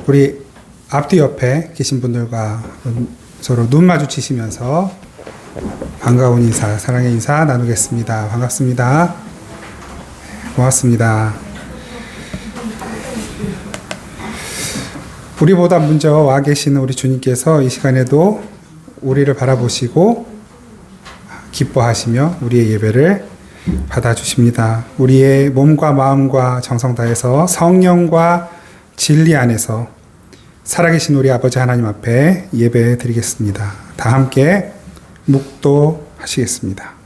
우리 앞뒤 옆에 계신 분들과 서로 눈 마주치시면서 반가운 인사, 사랑의 인사 나누겠습니다. 반갑습니다. 고맙습니다. 우리보다 먼저 와 계시는 우리 주님께서 이 시간에도 우리를 바라보시고 기뻐하시며 우리의 예배를 받아주십니다. 우리의 몸과 마음과 정성 다해서 성령과 진리 안에서 살아계신 우리 아버지 하나님 앞에 예배 드리겠습니다. 다 함께 묵도하시겠습니다.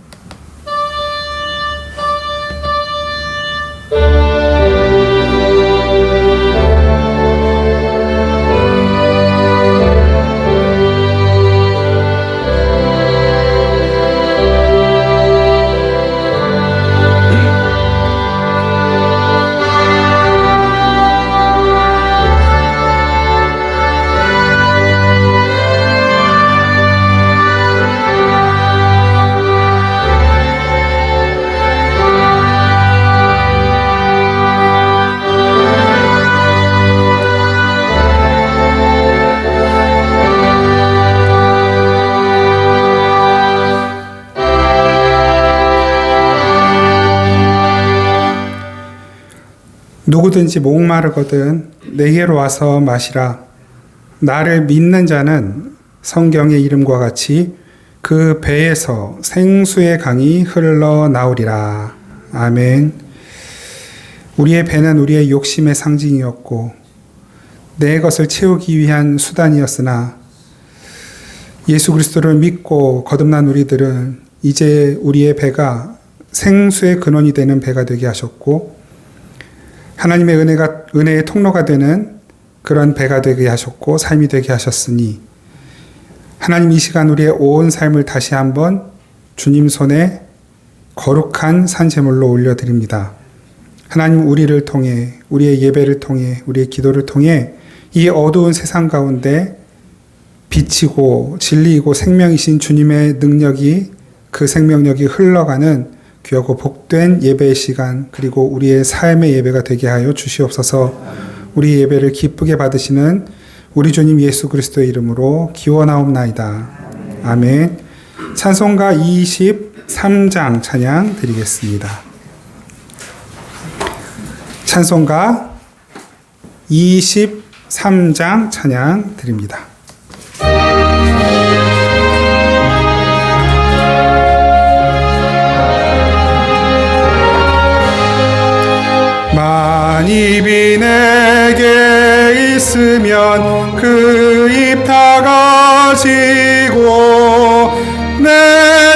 누구든지 목마르거든 내게로 와서 마시라. 나를 믿는 자는 성경의 이름과 같이 그 배에서 생수의 강이 흘러나오리라. 아멘. 우리의 배는 우리의 욕심의 상징이었고 내 것을 채우기 위한 수단이었으나 예수 그리스도를 믿고 거듭난 우리들은 이제 우리의 배가 생수의 근원이 되는 배가 되게 하셨고 하나님의 은혜의 통로가 되는 그런 배가 되게 하셨고 삶이 되게 하셨으니 하나님 이 시간 우리의 온 삶을 다시 한번 주님 손에 거룩한 산제물로 올려드립니다. 하나님 우리를 통해 우리의 예배를 통해 우리의 기도를 통해 이 어두운 세상 가운데 빛이고 진리이고 생명이신 주님의 능력이 그 생명력이 흘러가는 귀하고 복된 예배의 시간 그리고 우리의 삶의 예배가 되게 하여 주시옵소서. 우리 예배를 기쁘게 받으시는 우리 주님 예수 그리스도의 이름으로 기원하옵나이다. 아멘. 찬송가 23장 찬양 드리겠습니다. 찬송가 23장 찬양 드립니다. 만입이 내게 있으면 그 입 다 가지고 내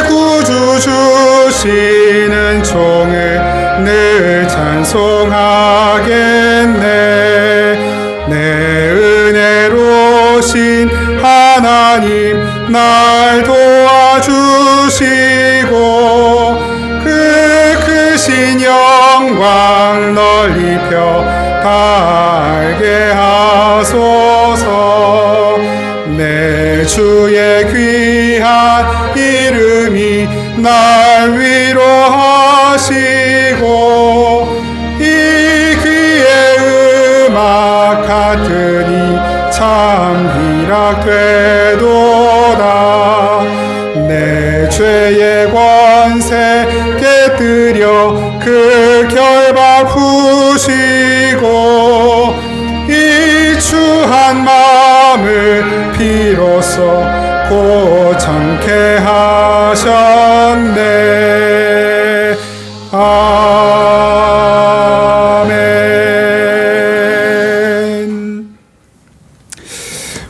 구주 주시는 종을 늘 찬송하겠네. 내 은혜로신 하나님 날 도와주시고 그 크신 영광 널리 펴 달게 하소서. 내 주의 귀한 이름이 날 위로하시고 이 귀의 음악 같으니 참 희락되도다. 내 죄의 권세 깨뜨려 그 결박 푸시고 이 추한 마음을 비로소 고창케 하셨네. 아멘.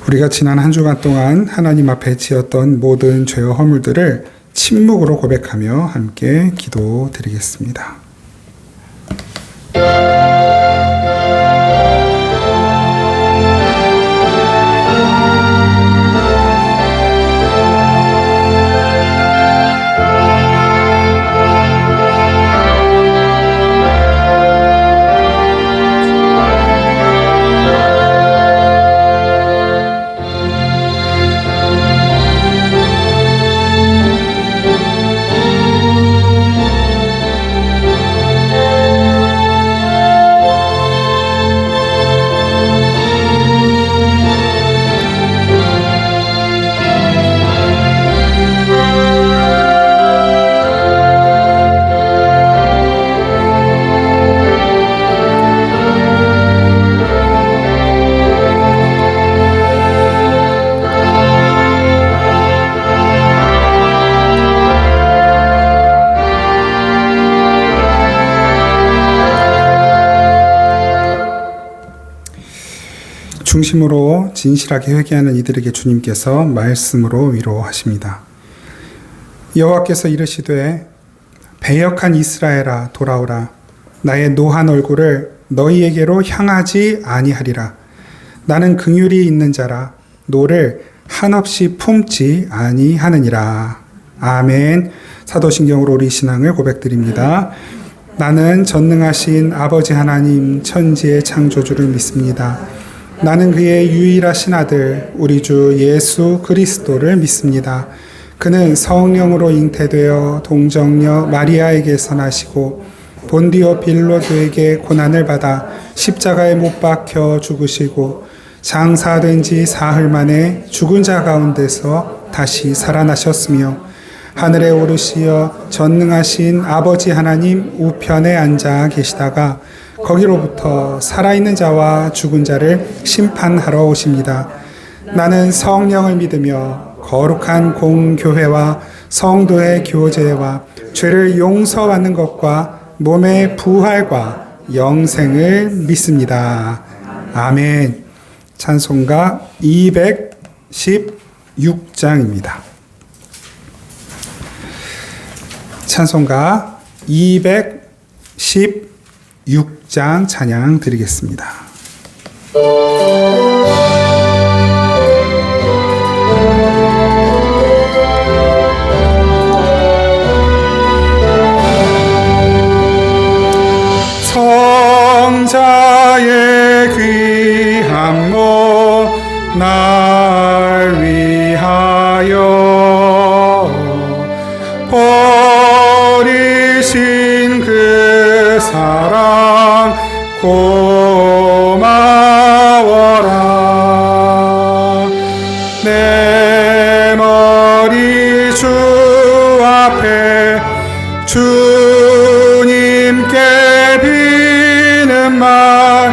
우리가 지난 한 주간 동안 하나님 앞에 지었던 모든 죄와 허물들을 침묵으로 고백하며 함께 기도드리겠습니다. 중심으로 진실하게 회개하는 이들에게 주님께서 말씀으로 위로하십니다. 여호와께서 이르시되 배역한 이스라엘아 돌아오라. 나의 노한 얼굴을 너희에게로 향하지 아니하리라. 나는 긍휼이 있는 자라 노를 한없이 품지 아니하느니라. 아멘. 사도신경으로 우리 신앙을 고백드립니다. 나는 전능하신 아버지 하나님 천지의 창조주를 믿습니다. 나는 그의 유일하신 아들 우리 주 예수 그리스도를 믿습니다. 그는 성령으로 잉태되어 동정녀 마리아에게서 나시고 본디오 빌라도에게 고난을 받아 십자가에 못 박혀 죽으시고 장사된 지 사흘 만에 죽은 자 가운데서 다시 살아나셨으며 하늘에 오르시어 전능하신 아버지 하나님 우편에 앉아 계시다가 거기로부터 살아있는 자와 죽은 자를 심판하러 오십니다. 나는 성령을 믿으며 거룩한 공교회와 성도의 교제와 죄를 용서받는 것과 몸의 부활과 영생을 믿습니다. 아멘. 찬송가 216장입니다. 찬송가 216장 찬양 드리겠습니다. 성자의 귀한 몸 날 위하여 버리신 그 사랑 고마워라. 내 머리 주 앞에 주님께 비는 말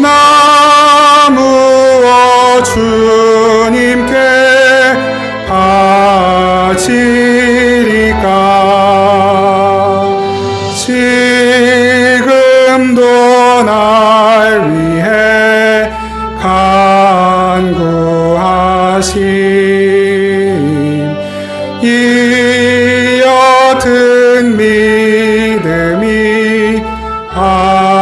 나무어 주님께 바치리까. 지금도 날 위해 간구하심 이 옅은 믿음이 하옵나니.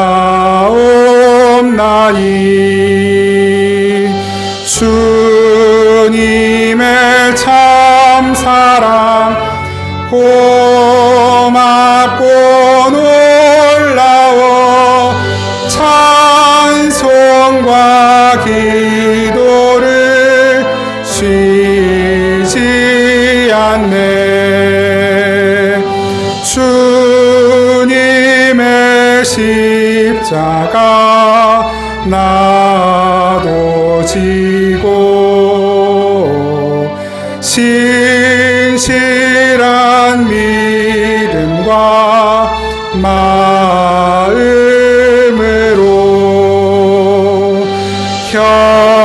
주님의 참사랑 고맙고 놀라워 찬송과 기도를 쉬지 않네. 주님의 십자가 나도 지고 신실한 믿음과 마음으로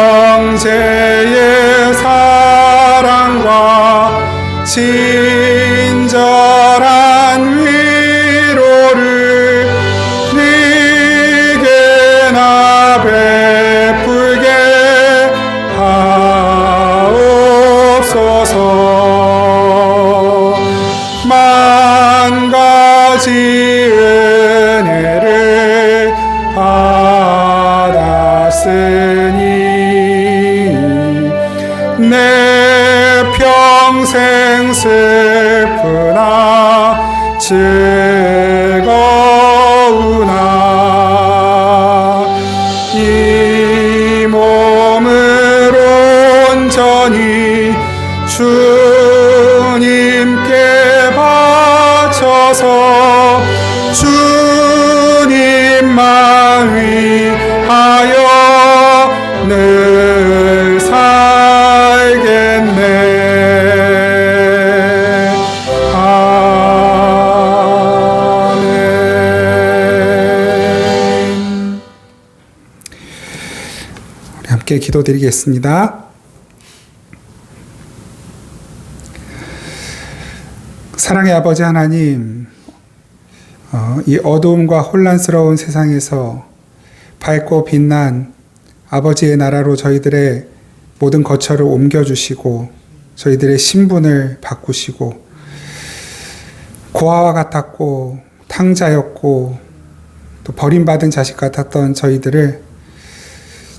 형제의 사랑과 친절한 위로를 네게나 베풀게 하옵소서. 만 가지 은혜를 받았으니 내 평생 슬프나 즐거우나 이 몸을 온전히 주님께 바쳐서 주님만 위하여 늘 살겠네. 아멘. 우리 함께 기도드리겠습니다. 사랑의 아버지 하나님, 이 어두움과 혼란스러운 세상에서 밝고 빛난 아버지의 나라로 저희들의 모든 거처를 옮겨주시고 저희들의 신분을 바꾸시고 고아와 같았고 탕자였고 또 버림받은 자식 같았던 저희들을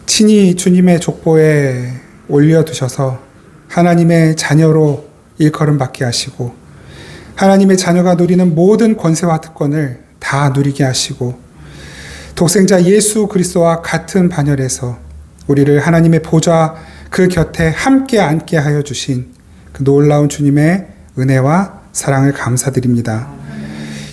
친히 주님의 족보에 올려두셔서 하나님의 자녀로 일컬음받게 하시고 하나님의 자녀가 누리는 모든 권세와 특권을 다 누리게 하시고 독생자 예수 그리스도와 같은 반열에서 우리를 하나님의 보좌 그 곁에 함께 앉게 하여 주신 그 놀라운 주님의 은혜와 사랑을 감사드립니다.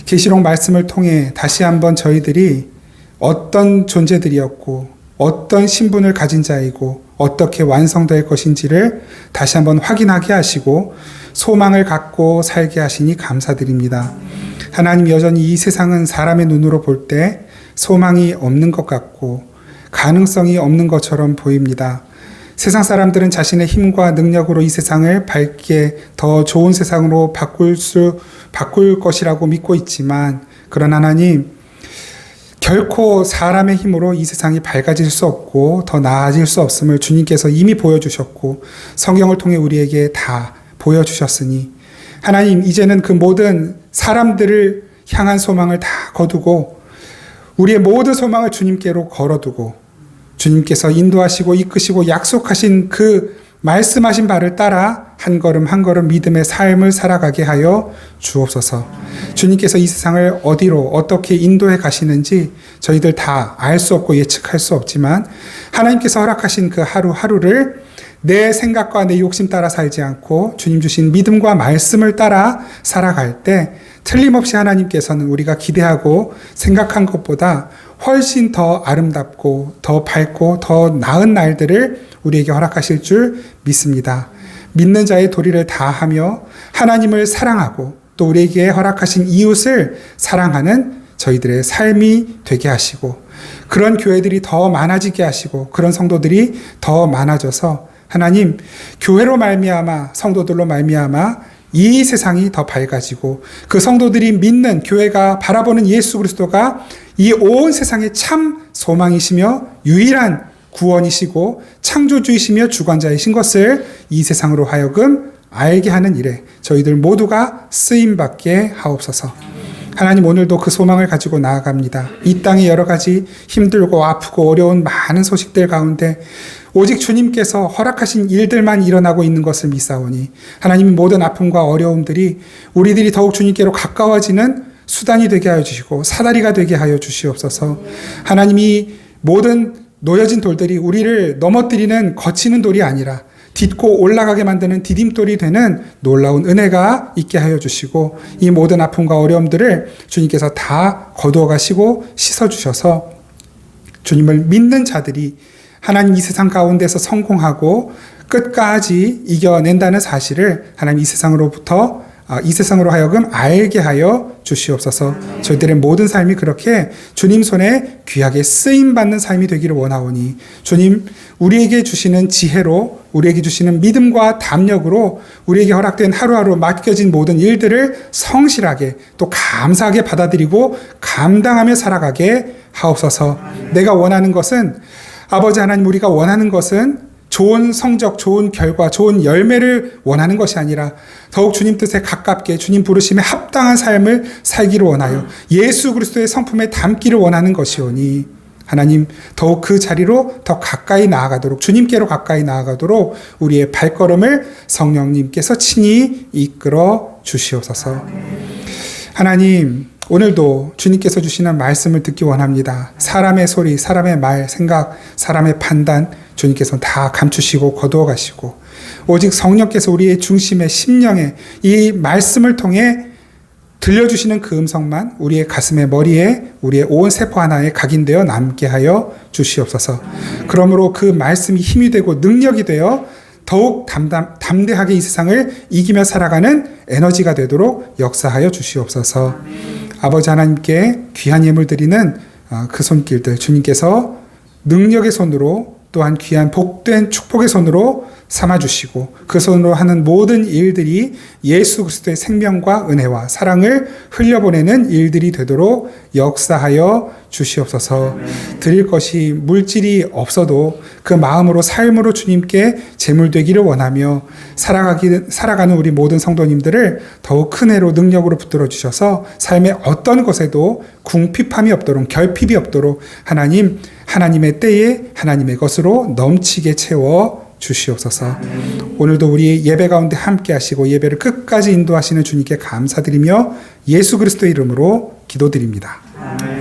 계시록 말씀을 통해 다시 한번 저희들이 어떤 존재들이었고 어떤 신분을 가진 자이고 어떻게 완성될 것인지를 다시 한번 확인하게 하시고 소망을 갖고 살게 하시니 감사드립니다. 하나님, 여전히 이 세상은 사람의 눈으로 볼 때 소망이 없는 것 같고 가능성이 없는 것처럼 보입니다. 세상 사람들은 자신의 힘과 능력으로 이 세상을 밝게 더 좋은 세상으로 바꿀 것이라고 믿고 있지만, 그러나 하나님, 결코 사람의 힘으로 이 세상이 밝아질 수 없고 더 나아질 수 없음을 주님께서 이미 보여주셨고 성경을 통해 우리에게 다 보여주셨으니, 하나님, 이제는 그 모든 사람들을 향한 소망을 다 거두고 우리의 모든 소망을 주님께로 걸어두고 주님께서 인도하시고 이끄시고 약속하신 그 말씀하신 바를 따라 한 걸음 한 걸음 믿음의 삶을 살아가게 하여 주옵소서. 주님께서 이 세상을 어디로 어떻게 인도해 가시는지 저희들 다 알 수 없고 예측할 수 없지만, 하나님께서 허락하신 그 하루하루를 내 생각과 내 욕심 따라 살지 않고 주님 주신 믿음과 말씀을 따라 살아갈 때 틀림없이 하나님께서는 우리가 기대하고 생각한 것보다 훨씬 더 아름답고 더 밝고 더 나은 날들을 우리에게 허락하실 줄 믿습니다. 믿는 자의 도리를 다하며 하나님을 사랑하고 또 우리에게 허락하신 이웃을 사랑하는 저희들의 삶이 되게 하시고, 그런 교회들이 더 많아지게 하시고 그런 성도들이 더 많아져서 하나님, 교회로 말미암아 성도들로 말미암아 이 세상이 더 밝아지고 그 성도들이 믿는 교회가 바라보는 예수 그리스도가 이 온 세상의 참 소망이시며 유일한 구원이시고 창조주이시며 주관자이신 것을 이 세상으로 하여금 알게 하는 일에 저희들 모두가 쓰임받게 하옵소서. 하나님, 오늘도 그 소망을 가지고 나아갑니다. 이 땅에 여러 가지 힘들고 아프고 어려운 많은 소식들 가운데 오직 주님께서 허락하신 일들만 일어나고 있는 것을 믿사오니, 하나님, 모든 아픔과 어려움들이 우리들이 더욱 주님께로 가까워지는 수단이 되게 하여 주시고 사다리가 되게 하여 주시옵소서. 하나님이 모든 놓여진 돌들이 우리를 넘어뜨리는 거치는 돌이 아니라 딛고 올라가게 만드는 디딤돌이 되는 놀라운 은혜가 있게 하여 주시고, 이 모든 아픔과 어려움들을 주님께서 다 거두어 가시고 씻어 주셔서 주님을 믿는 자들이 하나님 이 세상 가운데서 성공하고 끝까지 이겨낸다는 사실을 하나님 이 세상으로 하여금 알게 하여 주시옵소서. 저희들의 모든 삶이 그렇게 주님 손에 귀하게 쓰임받는 삶이 되기를 원하오니, 주님, 우리에게 주시는 지혜로, 우리에게 주시는 믿음과 담력으로 우리에게 허락된 하루하루 맡겨진 모든 일들을 성실하게 또 감사하게 받아들이고 감당하며 살아가게 하옵소서. 내가 원하는 것은, 아버지 하나님, 우리가 원하는 것은 좋은 성적, 좋은 결과, 좋은 열매를 원하는 것이 아니라 더욱 주님 뜻에 가깝게 주님 부르심에 합당한 삶을 살기를 원하여 예수 그리스도의 성품에 담기를 원하는 것이오니, 하나님, 더욱 그 자리로 더 가까이 나아가도록, 주님께로 가까이 나아가도록 우리의 발걸음을 성령님께서 친히 이끌어 주시옵소서. 하나님, 오늘도 주님께서 주시는 말씀을 듣기 원합니다. 사람의 소리, 사람의 말, 생각, 사람의 판단 주님께서 다 감추시고 거두어 가시고, 오직 성령께서 우리의 중심에, 심령에 이 말씀을 통해 들려주시는 그 음성만 우리의 가슴에, 머리에, 우리의 온 세포 하나에 각인되어 남게 하여 주시옵소서. 그러므로 그 말씀이 힘이 되고 능력이 되어 더욱 담대하게 이 세상을 이기며 살아가는 에너지가 되도록 역사하여 주시옵소서. 아버지 하나님께 귀한 예물 드리는 그 손길들 주님께서 능력의 손으로 또한 귀한 복된 축복의 손으로 삼아주시고 그 손으로 하는 모든 일들이 예수 그리스도의 생명과 은혜와 사랑을 흘려보내는 일들이 되도록 역사하여 주시옵소서. 드릴 것이 물질이 없어도 그 마음으로 삶으로 주님께 제물되기를 원하며 살아가는 우리 모든 성도님들을 더욱 큰 애로 능력으로 붙들어 주셔서 삶의 어떤 것에도 궁핍함이 없도록 결핍이 없도록 하나님의 때에 하나님의 것으로 넘치게 채워 주시옵소서. 오늘도 우리 예배 가운데 함께 하시고 예배를 끝까지 인도하시는 주님께 감사드리며 예수 그리스도의 이름으로 기도드립니다.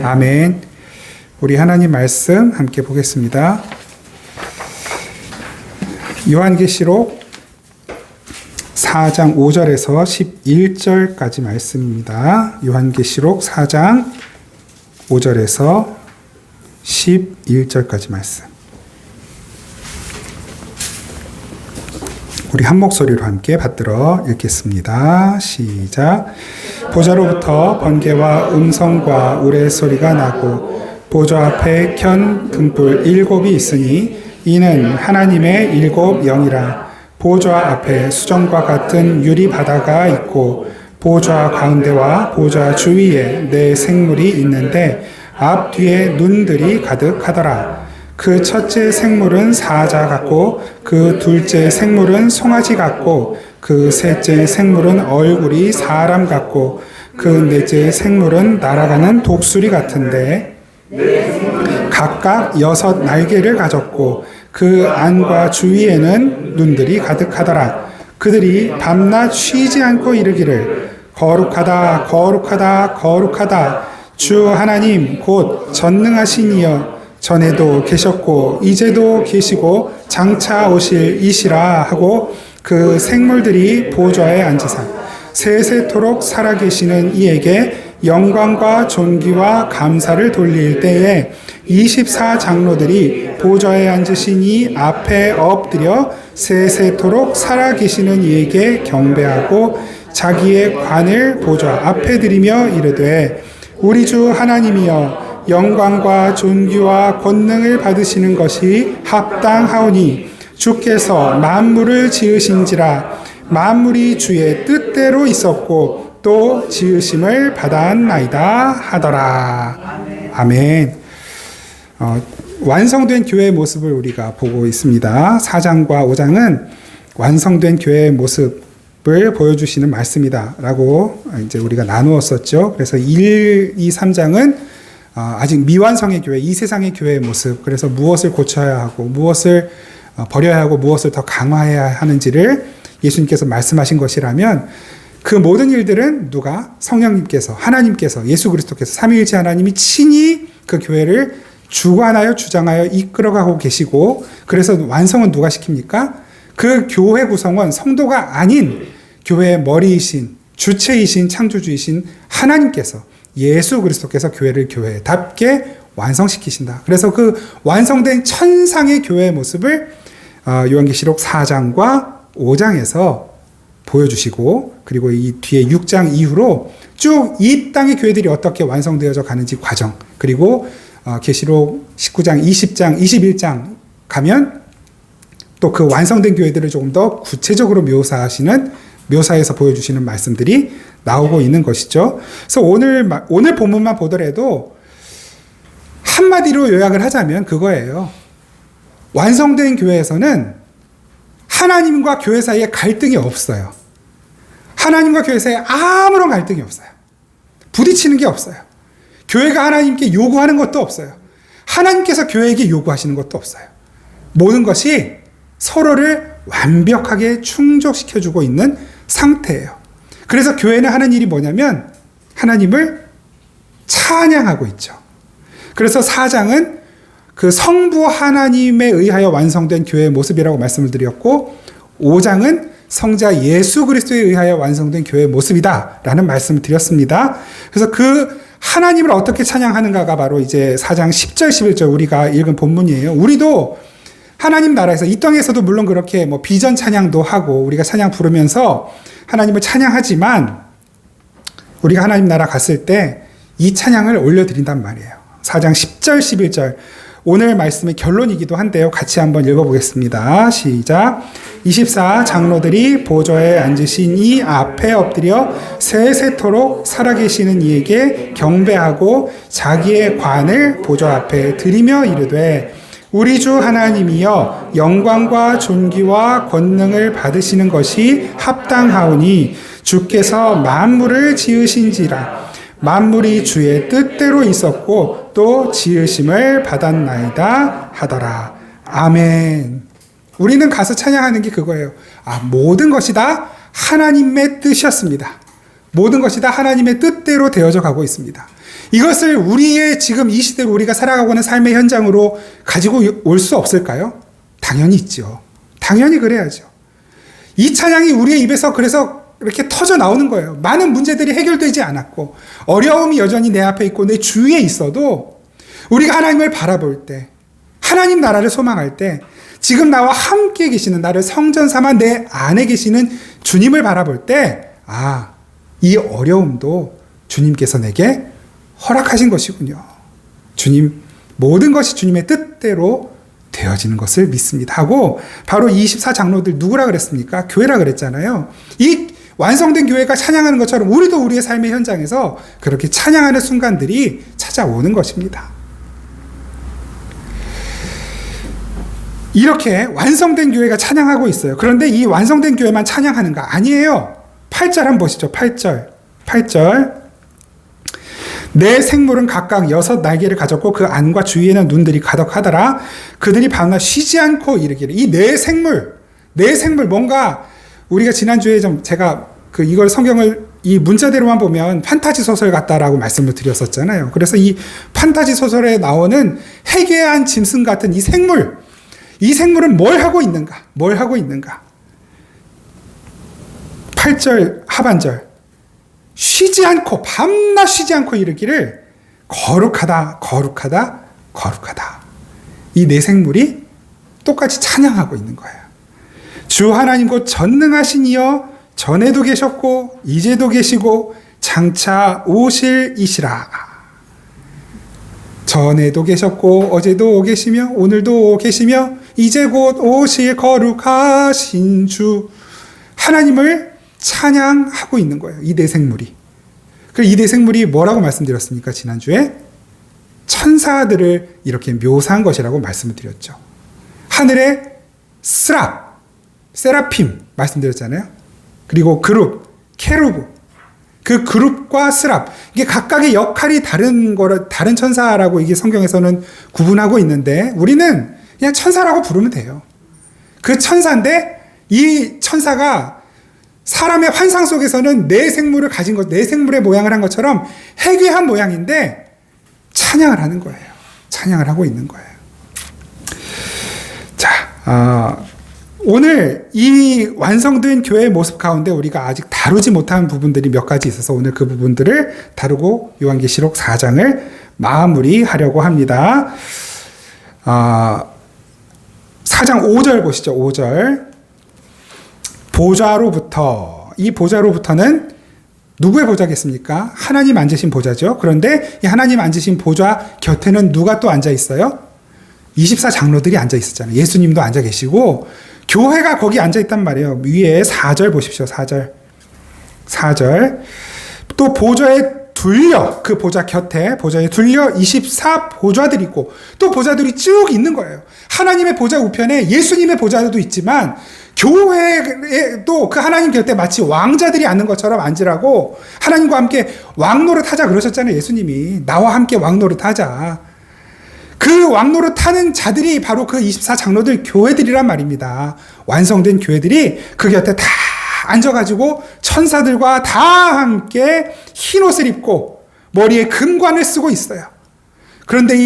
아멘. 우리 하나님 말씀 함께 보겠습니다. 요한계시록 4장 5절에서 11절까지 말씀입니다. 요한계시록 4장 5절에서 11절까지 말씀. 우리 한 목소리로 함께 받들어 읽겠습니다. 시작. 보좌로부터 번개와 음성과 우레소리가 나고 보좌 앞에 켠 등불 7이 있으니 이는 하나님의 7 영이라. 보좌 앞에 수정과 같은 유리 바다가 있고 보좌 가운데와 보좌 주위에 네 생물이 있는데 앞뒤에 눈들이 가득하더라. 그 첫째 생물은 사자 같고 그 둘째 생물은 송아지 같고 그 셋째 생물은 얼굴이 사람 같고 그 넷째 생물은 날아가는 독수리 같은데 각각 6 날개를 가졌고 그 안과 주위에는 눈들이 가득하더라. 그들이 밤낮 쉬지 않고 이르기를 거룩하다 거룩하다 거룩하다 주 하나님 곧 전능하신 이여 전에도 계셨고 이제도 계시고 장차 오실 이시라 하고 그 생물들이 보좌에 앉으사 세세토록 살아계시는 이에게 영광과 존귀와 감사를 돌릴 때에 24장로들이 보좌에 앉으신 이 앞에 엎드려 세세토록 살아계시는 이에게 경배하고 자기의 관을 보좌 앞에 드리며 이르되 우리 주 하나님이여 영광과 존귀와 권능을 받으시는 것이 합당하오니 주께서 만물을 지으신지라 만물이 주의 뜻대로 있었고 또 지으심을 받았나이다 하더라. 아멘. 완성된 교회의 모습을 우리가 보고 있습니다. 4장과 5장은 완성된 교회의 모습을 보여주시는 말씀이다 라고 이제 우리가 나누었었죠. 그래서 1, 2, 3장은 아직 미완성의 교회, 이 세상의 교회의 모습, 그래서 무엇을 고쳐야 하고 무엇을 버려야 하고 무엇을 더 강화해야 하는지를 예수님께서 말씀하신 것이라면 그 모든 일들은 누가? 성령님께서, 하나님께서, 예수 그리스도께서 삼위일체 하나님이 친히 그 교회를 주관하여 주장하여 이끌어가고 계시고 그래서 완성은 누가 시킵니까? 그 교회 구성원, 성도가 아닌 교회의 머리이신, 주체이신, 창조주이신 하나님께서 예수 그리스도께서 교회를 교회답게 완성시키신다. 그래서 그 완성된 천상의 교회의 모습을 요한계시록 4장과 5장에서 보여주시고 그리고 이 뒤에 6장 이후로 쭉 이 땅의 교회들이 어떻게 완성되어져 가는지 과정 그리고 계시록 19장, 20장, 21장 가면 또 그 완성된 교회들을 조금 더 구체적으로 묘사해서 보여주시는 말씀들이 나오고 있는 것이죠. 그래서 오늘 본문만 보더라도 한마디로 요약을 하자면 그거예요. 완성된 교회에서는 하나님과 교회 사이에 갈등이 없어요. 하나님과 교회 사이에 아무런 갈등이 없어요. 부딪히는 게 없어요. 교회가 하나님께 요구하는 것도 없어요. 하나님께서 교회에게 요구하시는 것도 없어요. 모든 것이 서로를 완벽하게 충족시켜주고 있는 상태예요. 그래서 교회는 하는 일이 뭐냐면 하나님을 찬양하고 있죠. 그래서 4장은 그 성부 하나님에 의하여 완성된 교회의 모습이라고 말씀을 드렸고 5장은 성자 예수 그리스도에 의하여 완성된 교회의 모습이다라는 말씀을 드렸습니다. 그래서 그 하나님을 어떻게 찬양하는가가 바로 이제 4장 10절 11절 우리가 읽은 본문이에요. 우리도 하나님 나라에서 이 땅에서도 물론 그렇게 뭐 비전 찬양도 하고 우리가 찬양 부르면서 하나님을 찬양하지만 우리가 하나님 나라 갔을 때 이 찬양을 올려드린단 말이에요. 4장 10절 11절 오늘 말씀의 결론이기도 한데요. 같이 한번 읽어보겠습니다. 시작. 24 장로들이 보좌에 앉으신 이 앞에 엎드려 세세토록 살아계시는 이에게 경배하고 자기의 관을 보좌 앞에 드리며 이르되 우리 주 하나님이여 영광과 존귀와 권능을 받으시는 것이 합당하오니 주께서 만물을 지으신지라 만물이 주의 뜻대로 있었고 또 지으심을 받았나이다 하더라. 아멘. 우리는 가서 찬양하는 게 그거예요. 모든 것이 다 하나님의 뜻이었습니다. 모든 것이 다 하나님의 뜻대로 되어져 가고 있습니다. 이것을 우리의 지금 이 시대로 우리가 살아가고 있는 삶의 현장으로 가지고 올 수 없을까요? 당연히 있죠. 당연히 그래야죠. 이 찬양이 우리의 입에서 그래서 이렇게 터져 나오는 거예요. 많은 문제들이 해결되지 않았고 어려움이 여전히 내 앞에 있고 내 주위에 있어도 우리가 하나님을 바라볼 때 하나님 나라를 소망할 때 지금 나와 함께 계시는 나를 성전 삼아 내 안에 계시는 주님을 바라볼 때 이 어려움도 주님께서 내게 허락하신 것이군요. 주님, 모든 것이 주님의 뜻대로 되어지는 것을 믿습니다 하고 바로 24 장로들 누구라 그랬습니까? 교회라 그랬잖아요. 이 완성된 교회가 찬양하는 것처럼 우리도 우리의 삶의 현장에서 그렇게 찬양하는 순간들이 찾아오는 것입니다. 이렇게 완성된 교회가 찬양하고 있어요. 그런데 이 완성된 교회만 찬양하는가? 아니에요. 8절 한번 보시죠. 8절. 내 생물은 각각 6 날개를 가졌고 그 안과 주위에는 눈들이 가득하더라. 그들이 밤낮 쉬지 않고 이르기를. 이 내 생물 뭔가 우리가 지난주에 제가 이걸 성경을 이 문자대로만 보면 판타지 소설 같다라고 말씀을 드렸었잖아요. 그래서 이 판타지 소설에 나오는 해괴한 짐승 같은 이 생물은 뭘 하고 있는가? 8절 하반절. 쉬지 않고 밤낮 쉬지 않고 이르기를 거룩하다. 이 네 생물이 똑같이 찬양하고 있는 거예요. 주 하나님 곧 전능하신 이여 전에도 계셨고 이제도 계시고 장차 오실 이시라. 전에도 계셨고 어제도 계시며 오늘도 계시며 이제 곧 오실 거룩하신 주 하나님을 찬양하고 있는 거예요. 이 네 생물이. 이 네 생물이 뭐라고 말씀드렸습니까? 지난주에 천사들을 이렇게 묘사한 것이라고 말씀을 드렸죠. 하늘의 세라핌 말씀드렸잖아요. 그리고 그룹, 케루브. 그 그룹과 스랍. 이게 각각의 역할이 다른 천사라고 이게 성경에서는 구분하고 있는데 우리는 그냥 천사라고 부르면 돼요. 그 천사인데 이 천사가 사람의 환상 속에서는 네 생물을 가진 것, 네 생물의 모양을 한 것처럼 해괴한 모양인데 찬양을 하는 거예요. 찬양을 하고 있는 거예요. 자, 오늘 이 완성된 교회의 모습 가운데 우리가 아직 다루지 못한 부분들이 몇 가지 있어서 오늘 그 부분들을 다루고 요한계시록 4장을 마무리하려고 합니다. 4장 5절 보시죠. 5절. 이 보좌로부터는 누구의 보좌겠습니까? 하나님 앉으신 보좌죠. 그런데 이 하나님 앉으신 보좌 곁에는 누가 또 앉아 있어요? 24 장로들이 앉아 있었잖아요. 예수님도 앉아 계시고 교회가 거기 앉아 있단 말이에요. 위에 4절 보십시오. 4절. 또 그 보좌 곁에 보좌에 둘려 24 보좌들이 있고 또 보좌들이 쭉 있는 거예요. 하나님의 보좌 우편에 예수님의 보좌도 있지만 교회에도 그 하나님 곁에 마치 왕자들이 앉는 것처럼 앉으라고 하나님과 함께 왕노릇 하자 그러셨잖아요. 예수님이 나와 함께 왕노릇 하자. 그 왕노릇 하는 자들이 바로 그 24 장로들 교회들이란 말입니다. 완성된 교회들이 그 곁에 다 앉아가지고 천사들과 다 함께 흰 옷을 입고 머리에 금관을 쓰고 있어요. 그런데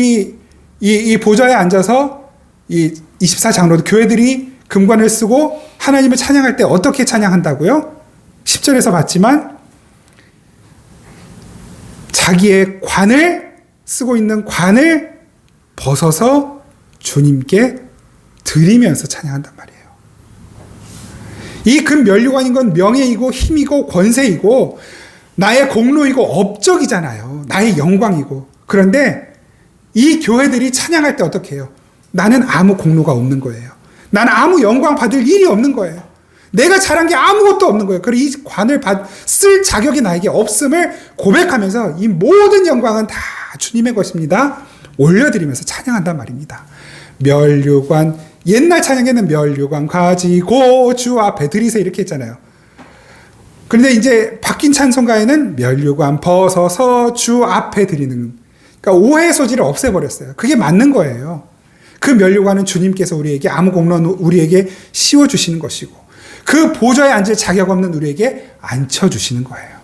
이 보좌에 앉아서 이 24 장로들 교회들이 금관을 쓰고 하나님을 찬양할 때 어떻게 찬양한다고요? 10절에서 봤지만 자기의 쓰고 있는 관을 벗어서 주님께 드리면서 찬양한단 말이에요. 이 금면류관인 건 명예이고 힘이고 권세이고 나의 공로이고 업적이잖아요. 나의 영광이고. 그런데 이 교회들이 찬양할 때 어떻게 해요? 나는 아무 공로가 없는 거예요. 나는 아무 영광 받을 일이 없는 거예요. 내가 잘한 게 아무것도 없는 거예요. 그리고 이 관을 쓸 자격이 나에게 없음을 고백하면서 이 모든 영광은 다 주님의 것입니다. 올려드리면서 찬양한단 말입니다. 면류관, 옛날 찬양에는 면류관 가지고 주 앞에 드리세 이렇게 했잖아요. 그런데 이제 바뀐 찬송가에는 면류관 벗어서 주 앞에 드리는, 그러니까 오해 소지를 없애버렸어요. 그게 맞는 거예요. 그 면류관은 주님께서 우리에게 아무 공로는 우리에게 씌워주시는 것이고, 그 보좌에 앉을 자격 없는 우리에게 앉혀주시는 거예요.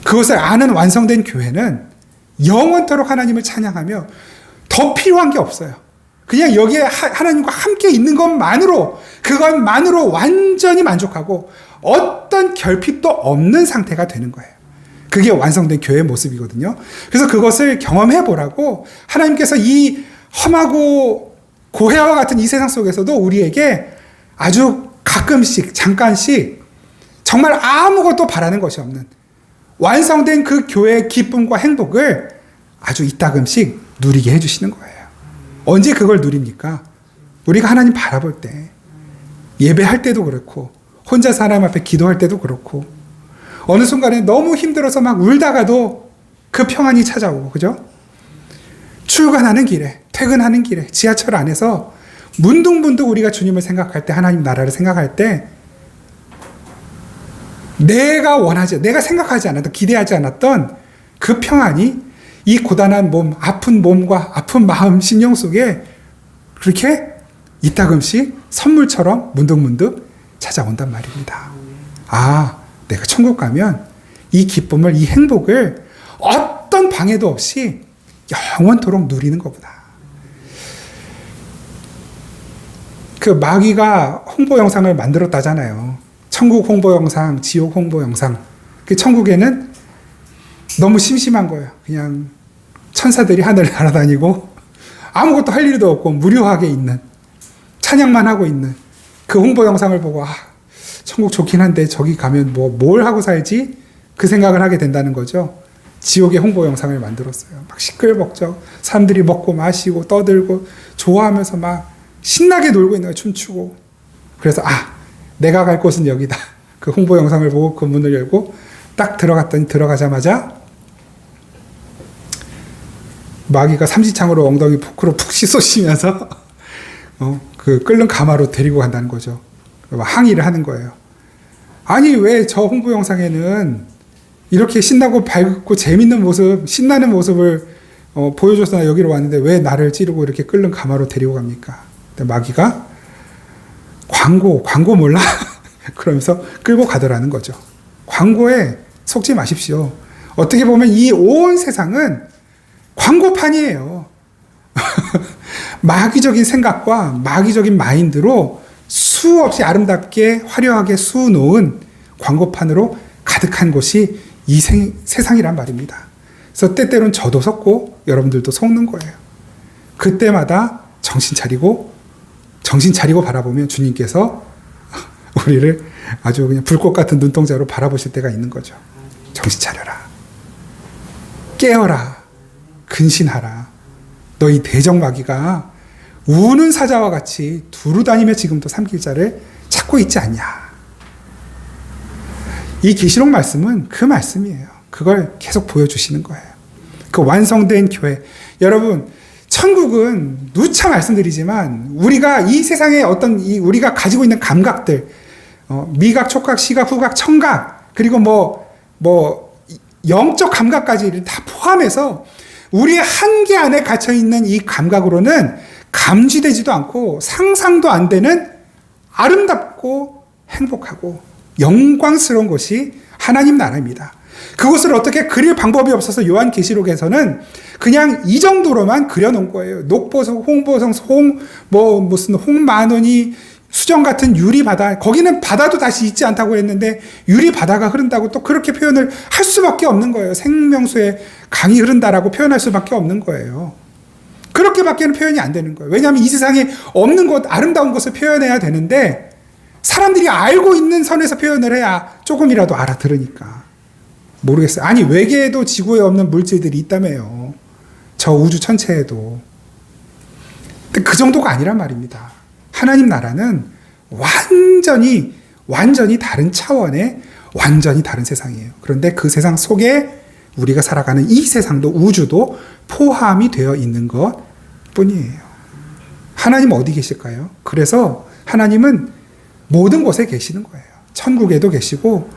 그것을 아는 완성된 교회는 영원토록 하나님을 찬양하며 더 필요한 게 없어요. 그냥 여기에 하나님과 함께 있는 것만으로, 그것만으로 완전히 만족하고 어떤 결핍도 없는 상태가 되는 거예요. 그게 완성된 교회의 모습이거든요. 그래서 그것을 경험해 보라고 하나님께서 이 험하고 고해와 같은 이 세상 속에서도 우리에게 아주 가끔씩, 잠깐씩 정말 아무것도 바라는 것이 없는 완성된 그 교회의 기쁨과 행복을 아주 이따금씩 누리게 해주시는 거예요. 언제 그걸 누립니까? 우리가 하나님 바라볼 때, 예배할 때도 그렇고, 혼자서 하나님 앞에 기도할 때도 그렇고, 어느 순간에 너무 힘들어서 막 울다가도 그 평안이 찾아오고, 그죠? 출근하는 길에, 퇴근하는 길에, 지하철 안에서 문득문득 우리가 주님을 생각할 때, 하나님 나라를 생각할 때, 내가 생각하지 않았던, 기대하지 않았던 그 평안이 이 고단한 몸, 아픈 몸과 아픈 마음, 심령 속에 그렇게 이따금씩 선물처럼 문득문득 찾아온단 말입니다. 아, 내가 천국 가면 이 기쁨을, 이 행복을 어떤 방해도 없이 영원토록 누리는 것보다. 그 마귀가 홍보 영상을 만들었다잖아요. 천국 홍보 영상, 지옥 홍보 영상. 그 천국에는 너무 심심한 거예요. 그냥 천사들이 하늘을 날아다니고 아무것도 할 일도 없고 무료하게 있는, 찬양만 하고 있는 그 홍보 영상을 보고, 아, 천국 좋긴 한데 저기 가면 뭘 하고 살지? 그 생각을 하게 된다는 거죠. 지옥의 홍보 영상을 만들었어요. 막 시끌벅적 사람들이 먹고 마시고 떠들고 좋아하면서 막 신나게 놀고 있는 거예요. 춤추고. 그래서 내가 갈 곳은 여기다. 그 홍보 영상을 보고 그 문을 열고 딱 들어갔더니, 들어가자마자 마귀가 삼지창으로 엉덩이 포크로 푹 씻어주시면서 그 끓는 가마로 데리고 간다는 거죠. 항의를 하는 거예요. 아니, 왜 저 홍보 영상에는 이렇게 신나고 밝고 재밌는 모습, 신나는 모습을 보여줘서 나 여기로 왔는데 왜 나를 찌르고 이렇게 끓는 가마로 데리고 갑니까? 근데 마귀가 광고 몰라? 그러면서 끌고 가더라는 거죠. 광고에 속지 마십시오. 어떻게 보면 이 온 세상은 광고판이에요. 마귀적인 생각과 마귀적인 마인드로 수없이 아름답게 화려하게 수놓은 광고판으로 가득한 곳이 이 세상이란 말입니다. 그래서 때때로는 저도 속고 여러분들도 속는 거예요. 그때마다 정신 차리고 바라보면 주님께서 우리를 아주 그냥 불꽃 같은 눈동자로 바라보실 때가 있는 거죠. 정신 차려라. 깨어라. 근신하라. 너희 대적마귀가 우는 사자와 같이 두루다니며 지금도 삼킬 자를 찾고 있지 않냐. 이 계시록 말씀은 그 말씀이에요. 그걸 계속 보여주시는 거예요. 그 완성된 교회. 여러분, 천국은 누차 말씀드리지만 우리가 이 세상에 우리가 가지고 있는 감각들, 미각, 촉각, 시각, 후각, 청각, 그리고 영적 감각까지 다 포함해서 우리의 한계 안에 갇혀있는 이 감각으로는 감지되지도 않고 상상도 안 되는 아름답고 행복하고 영광스러운 것이 하나님 나라입니다. 그것을 어떻게 그릴 방법이 없어서 요한계시록에서는 그냥 이 정도로만 그려놓은 거예요. 녹보석, 홍보성, 무슨 홍만원이 수정 같은 유리바다, 거기는 바다도 다시 있지 않다고 했는데 유리바다가 흐른다고 또 그렇게 표현을 할 수밖에 없는 거예요. 생명수의 강이 흐른다라고 표현할 수밖에 없는 거예요. 그렇게밖에는 표현이 안 되는 거예요. 왜냐하면 이 세상에 없는 것, 아름다운 것을 표현해야 되는데 사람들이 알고 있는 선에서 표현을 해야 조금이라도 알아들으니까. 모르겠어요. 아니, 외계에도 지구에 없는 물질들이 있다며요. 저 우주 전체에도. 근데 그 정도가 아니란 말입니다. 하나님 나라는 완전히 다른 차원의 완전히 다른 세상이에요. 그런데 그 세상 속에 우리가 살아가는 이 세상도 우주도 포함이 되어 있는 것 뿐이에요. 하나님 어디 계실까요? 그래서 하나님은 모든 곳에 계시는 거예요. 천국에도 계시고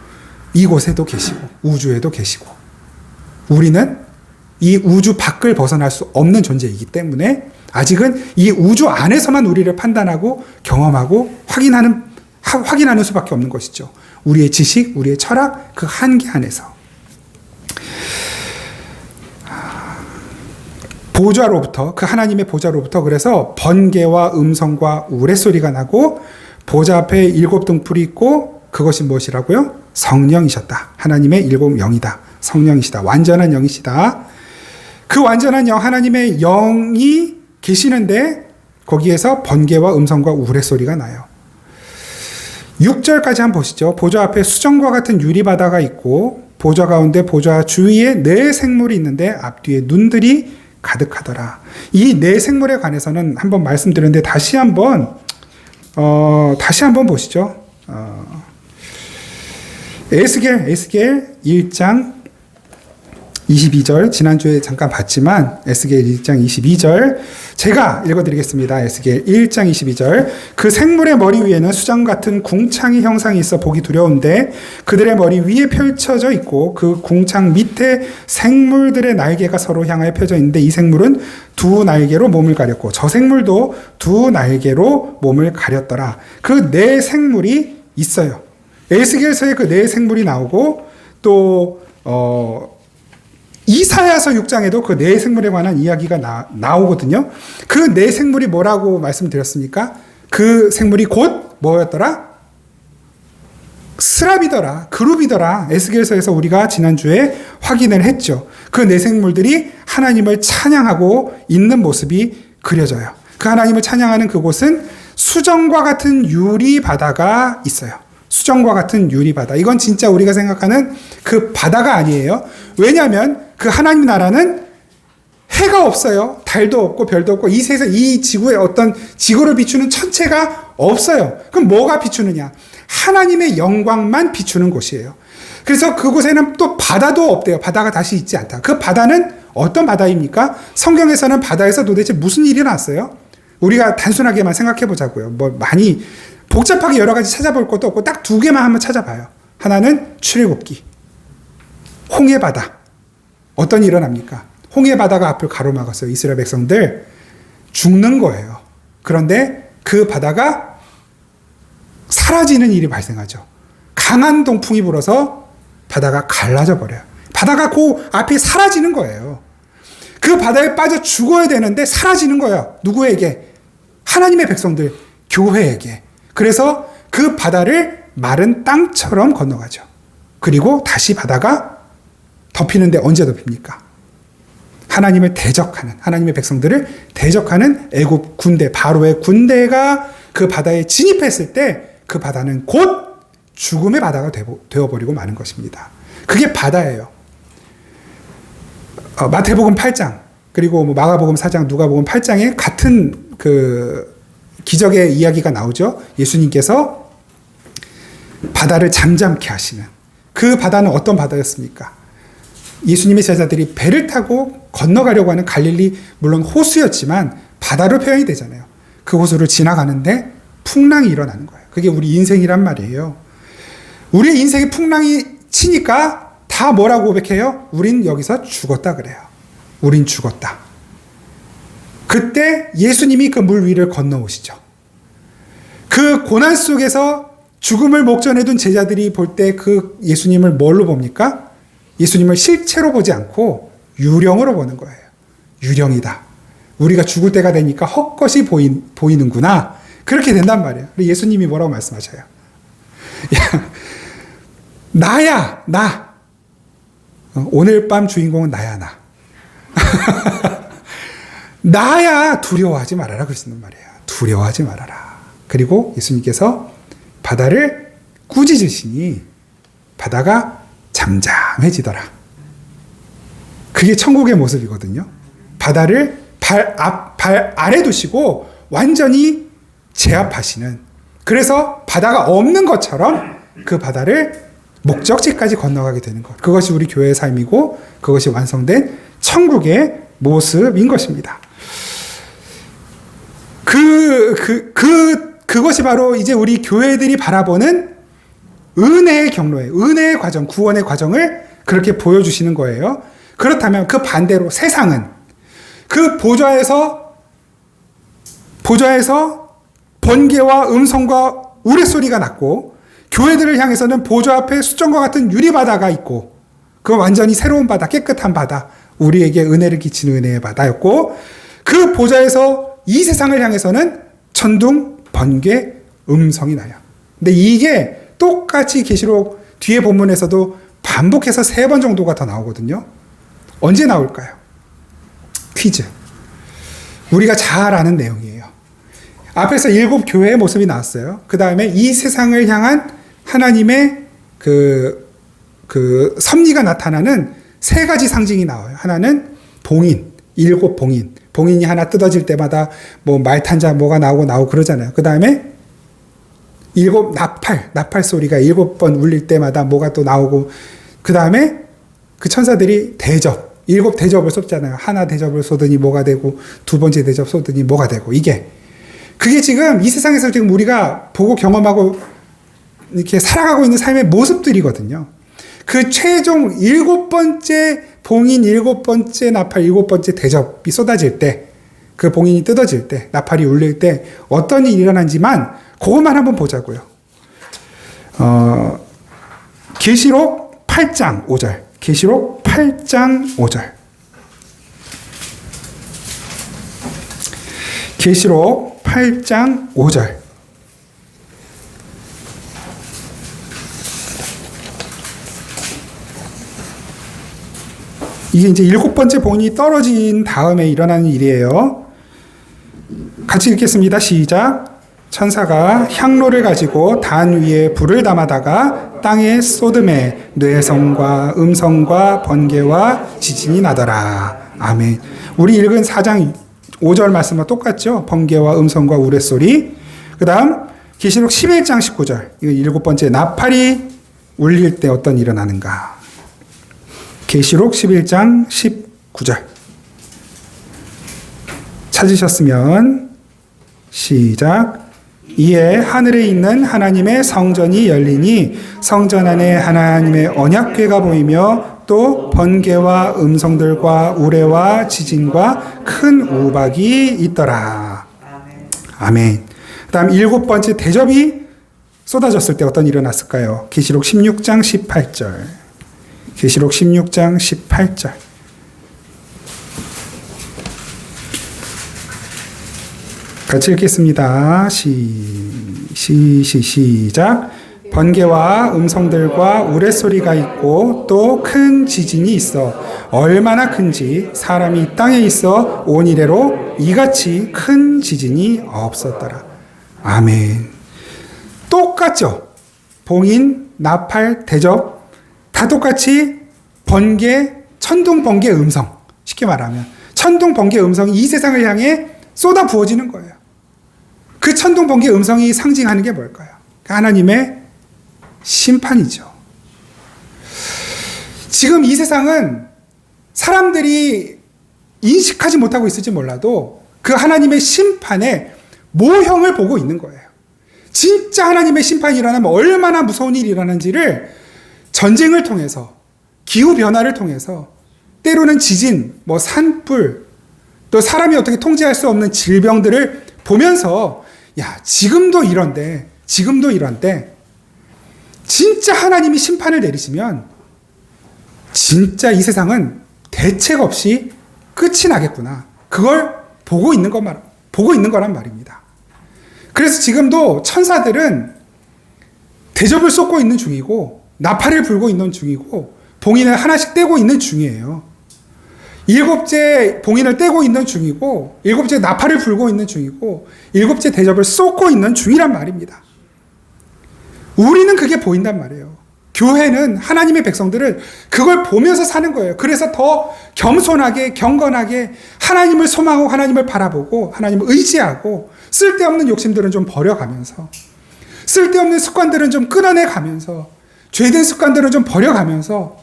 이곳에도 계시고 우주에도 계시고, 우리는 이 우주 밖을 벗어날 수 없는 존재이기 때문에 아직은 이 우주 안에서만 우리를 판단하고 경험하고 확인하는 수밖에 없는 것이죠. 우리의 지식, 우리의 철학, 그 한계 안에서. 보좌로부터, 그 하나님의 보좌로부터 그래서 번개와 음성과 우레소리가 나고 보좌 앞에 7 등불이 있고 그것이 무엇이라고요? 성령이셨다. 하나님의 7 영이다. 성령이시다. 완전한 영이시다. 그 완전한 영, 하나님의 영이 계시는데 거기에서 번개와 음성과 우레소리가 나요. 6절까지 한번 보시죠. 보좌 앞에 수정과 같은 유리바다가 있고 보좌 가운데 보좌 주위에 4 생물이 있는데 앞뒤에 눈들이 가득하더라. 이 4 생물에 관해서는 한번 말씀드렸는데 다시 한번 보시죠. 에스겔 1장 22절, 지난주에 잠깐 봤지만 에스겔 1장 22절 제가 읽어드리겠습니다. 에스겔 1장 22절. 그 생물의 머리 위에는 수정 같은 궁창의 형상이 있어 보기 두려운데 그들의 머리 위에 펼쳐져 있고 그 궁창 밑에 생물들의 날개가 서로 향하여 펴져 있는데 이 생물은 2 날개로 몸을 가렸고 저 생물도 2 날개로 몸을 가렸더라. 그 4 생물이 있어요. 에스겔서에 그 4 생물이 나오고 또 이사야서 6장에도 그 4 생물에 관한 이야기가 나오거든요. 그 4 생물이 뭐라고 말씀드렸습니까? 그 생물이 곧 뭐였더라? 스랍이더라. 그룹이더라. 에스겔서에서 우리가 지난주에 확인을 했죠. 그 4 생물들이 하나님을 찬양하고 있는 모습이 그려져요. 그 하나님을 찬양하는 그곳은 수정과 같은 유리 바다가 있어요. 수정과 같은 유리바다. 이건 진짜 우리가 생각하는 그 바다가 아니에요. 왜냐하면 그 하나님 나라는 해가 없어요. 달도 없고 별도 없고 이 세상, 이 지구에 어떤 지구를 비추는 천체가 없어요. 그럼 뭐가 비추느냐? 하나님의 영광만 비추는 곳이에요. 그래서 그곳에는 또 바다도 없대요. 바다가 다시 있지 않다. 그 바다는 어떤 바다입니까? 성경에서는 바다에서 도대체 무슨 일이 났어요? 우리가 단순하게만 생각해 보자고요. 많이 복잡하게 여러 가지 찾아볼 것도 없고 딱 2개만 한번 찾아봐요. 하나는 출애굽기, 홍해바다. 어떤 일이 일어납니까? 홍해바다가 앞을 가로막았어요. 이스라엘 백성들 죽는 거예요. 그런데 그 바다가 사라지는 일이 발생하죠. 강한 동풍이 불어서 바다가 갈라져 버려요. 바다가 그 앞에 사라지는 거예요. 그 바다에 빠져 죽어야 되는데 사라지는 거예요. 누구에게? 하나님의 백성들, 교회에게. 그래서 그 바다를 마른 땅처럼 건너가죠. 그리고 다시 바다가 덮이는데 언제 덮입니까? 하나님을 대적하는, 하나님의 백성들을 대적하는 애굽 군대, 바로의 군대가 그 바다에 진입했을 때 그 바다는 곧 죽음의 바다가 되어버리고 마는 것입니다. 그게 바다예요. 마태복음 8장, 그리고 마가복음 4장, 누가복음 8장에 같은 그 기적의 이야기가 나오죠. 예수님께서 바다를 잠잠케 하시는. 그 바다는 어떤 바다였습니까? 예수님의 제자들이 배를 타고 건너가려고 하는 갈릴리, 물론 호수였지만 바다로 표현이 되잖아요. 그 호수를 지나가는데 풍랑이 일어나는 거예요. 그게 우리 인생이란 말이에요. 우리의 인생에 풍랑이 치니까 다 뭐라고 고백해요? 우린 여기서 죽었다 그래요. 우린 죽었다. 그때 예수님이 그 물 위를 건너오시죠. 그 고난 속에서 죽음을 목전에 둔 제자들이 볼 때 그 예수님을 뭘로 봅니까? 예수님을 실체로 보지 않고 유령으로 보는 거예요. 유령이다. 우리가 죽을 때가 되니까 헛것이 보이는구나. 그렇게 된단 말이에요. 예수님이 뭐라고 말씀하셔요? 야, 나야, 나. 오늘 밤 주인공은 나야, 나. 나야, 두려워하지 말아라. 그러시는 말이에요. 두려워하지 말아라. 그리고 예수님께서 바다를 꾸짖으시니 바다가 잠잠해지더라. 그게 천국의 모습이거든요. 바다를 발 아래 두시고 완전히 제압하시는, 그래서 바다가 없는 것처럼 그 바다를 목적지까지 건너가게 되는 것. 그것이 우리 교회의 삶이고 그것이 완성된 천국의 모습인 것입니다. 그것이 바로 이제 우리 교회들이 바라보는 은혜의 경로예요. 은혜의 과정, 구원의 과정을 그렇게 보여주시는 거예요. 그렇다면 그 반대로 세상은 그 보좌에서 번개와 음성과 우레소리가 났고, 교회들을 향해서는 보좌 앞에 수정과 같은 유리바다가 있고, 그 완전히 새로운 바다, 깨끗한 바다, 우리에게 은혜를 끼치는 은혜의 바다였고, 그 보좌에서 이 세상을 향해서는 천둥, 번개, 음성이 나요. 근데 이게 똑같이 계시록 뒤에 본문에서도 반복해서 3번 정도가 더 나오거든요. 언제 나올까요? 퀴즈. 우리가 잘 아는 내용이에요. 앞에서 7 교회의 모습이 나왔어요. 그 다음에 이 세상을 향한 하나님의 그 섭리가 나타나는 3가지 상징이 나와요. 하나는 봉인, 7 봉인. 봉인이 하나 뜯어질 때마다 뭐 말탄자 뭐가 나오고 그러잖아요. 그 다음에 7 나팔 소리가 7번 울릴 때마다 뭐가 또 나오고, 그 다음에 그 천사들이 대접, 7 대접을 쏟잖아요. 하나 대접을 쏟으니 뭐가 되고, 2번째 대접 쏟으니 뭐가 되고, 그게 지금 이 세상에서 지금 우리가 보고 경험하고 이렇게 살아가고 있는 삶의 모습들이거든요. 그 최종 7번째 봉인, 7번째 나팔, 7번째 대접이 쏟아질 때, 그 봉인이 뜯어질 때, 나팔이 울릴 때 어떤 일이 일어난지만 그것만 한번 보자고요. 계시록 8장 5절. 계시록 8장 5절. 계시록 8장 5절. 이게 이제 7번째 봉인이 떨어진 다음에 일어나는 일이에요. 같이 읽겠습니다. 시작. 천사가 향로를 가지고 단 위에 불을 담아다가 땅에 쏟음에 뇌성과 음성과 번개와 지진이 나더라. 아멘. 우리 읽은 4장 5절 말씀과 똑같죠? 번개와 음성과 우레소리. 그 다음 계시록 11장 19절. 이거 7번째 나팔이 울릴 때 어떤 일이 일어나는가. 계시록 11장 19절. 찾으셨으면 시작. 이에 하늘에 있는 하나님의 성전이 열리니 성전 안에 하나님의 언약궤가 보이며 또 번개와 음성들과 우레와 지진과 큰 우박이 있더라. 아멘. 그 다음 7번째 대접이 쏟아졌을 때 어떤 일이 일어났을까요? 계시록 16장 18절. 계시록 16장 18절. 같이 읽겠습니다. 시작. 번개와 음성들과 우레소리가 있고 또 큰 지진이 있어 얼마나 큰지 사람이 땅에 있어 온 이래로 이같이 큰 지진이 없었더라. 아멘. 똑같죠? 봉인, 나팔, 대접 다 똑같이 번개, 천둥, 번개, 음성. 쉽게 말하면 천둥, 번개, 음성이 이 세상을 향해 쏟아 부어지는 거예요. 그 천둥, 번개, 음성이 상징하는 게 뭘까요? 하나님의 심판이죠. 지금 이 세상은 사람들이 인식하지 못하고 있을지 몰라도 그 하나님의 심판의 모형을 보고 있는 거예요. 진짜 하나님의 심판이 일어나면 얼마나 무서운 일이 일어나는지를 전쟁을 통해서, 기후변화를 통해서, 때로는 지진, 산불, 또 사람이 어떻게 통제할 수 없는 질병들을 보면서 지금도 이런데 진짜 하나님이 심판을 내리시면 진짜 이 세상은 대책 없이 끝이 나겠구나. 그걸 보고 있는 거란 말입니다. 그래서 지금도 천사들은 대접을 쏟고 있는 중이고 나팔을 불고 있는 중이고 봉인을 하나씩 떼고 있는 중이에요. 7째 봉인을 떼고 있는 중이고 7째 나팔을 불고 있는 중이고 7째 대접을 쏟고 있는 중이란 말입니다. 우리는 그게 보인단 말이에요. 교회는 하나님의 백성들은 그걸 보면서 사는 거예요. 그래서 더 겸손하게 경건하게 하나님을 소망하고 하나님을 바라보고 하나님을 의지하고 쓸데없는 욕심들은 좀 버려가면서 쓸데없는 습관들은 좀 끊어내가면서 죄된 습관들은 좀 버려가면서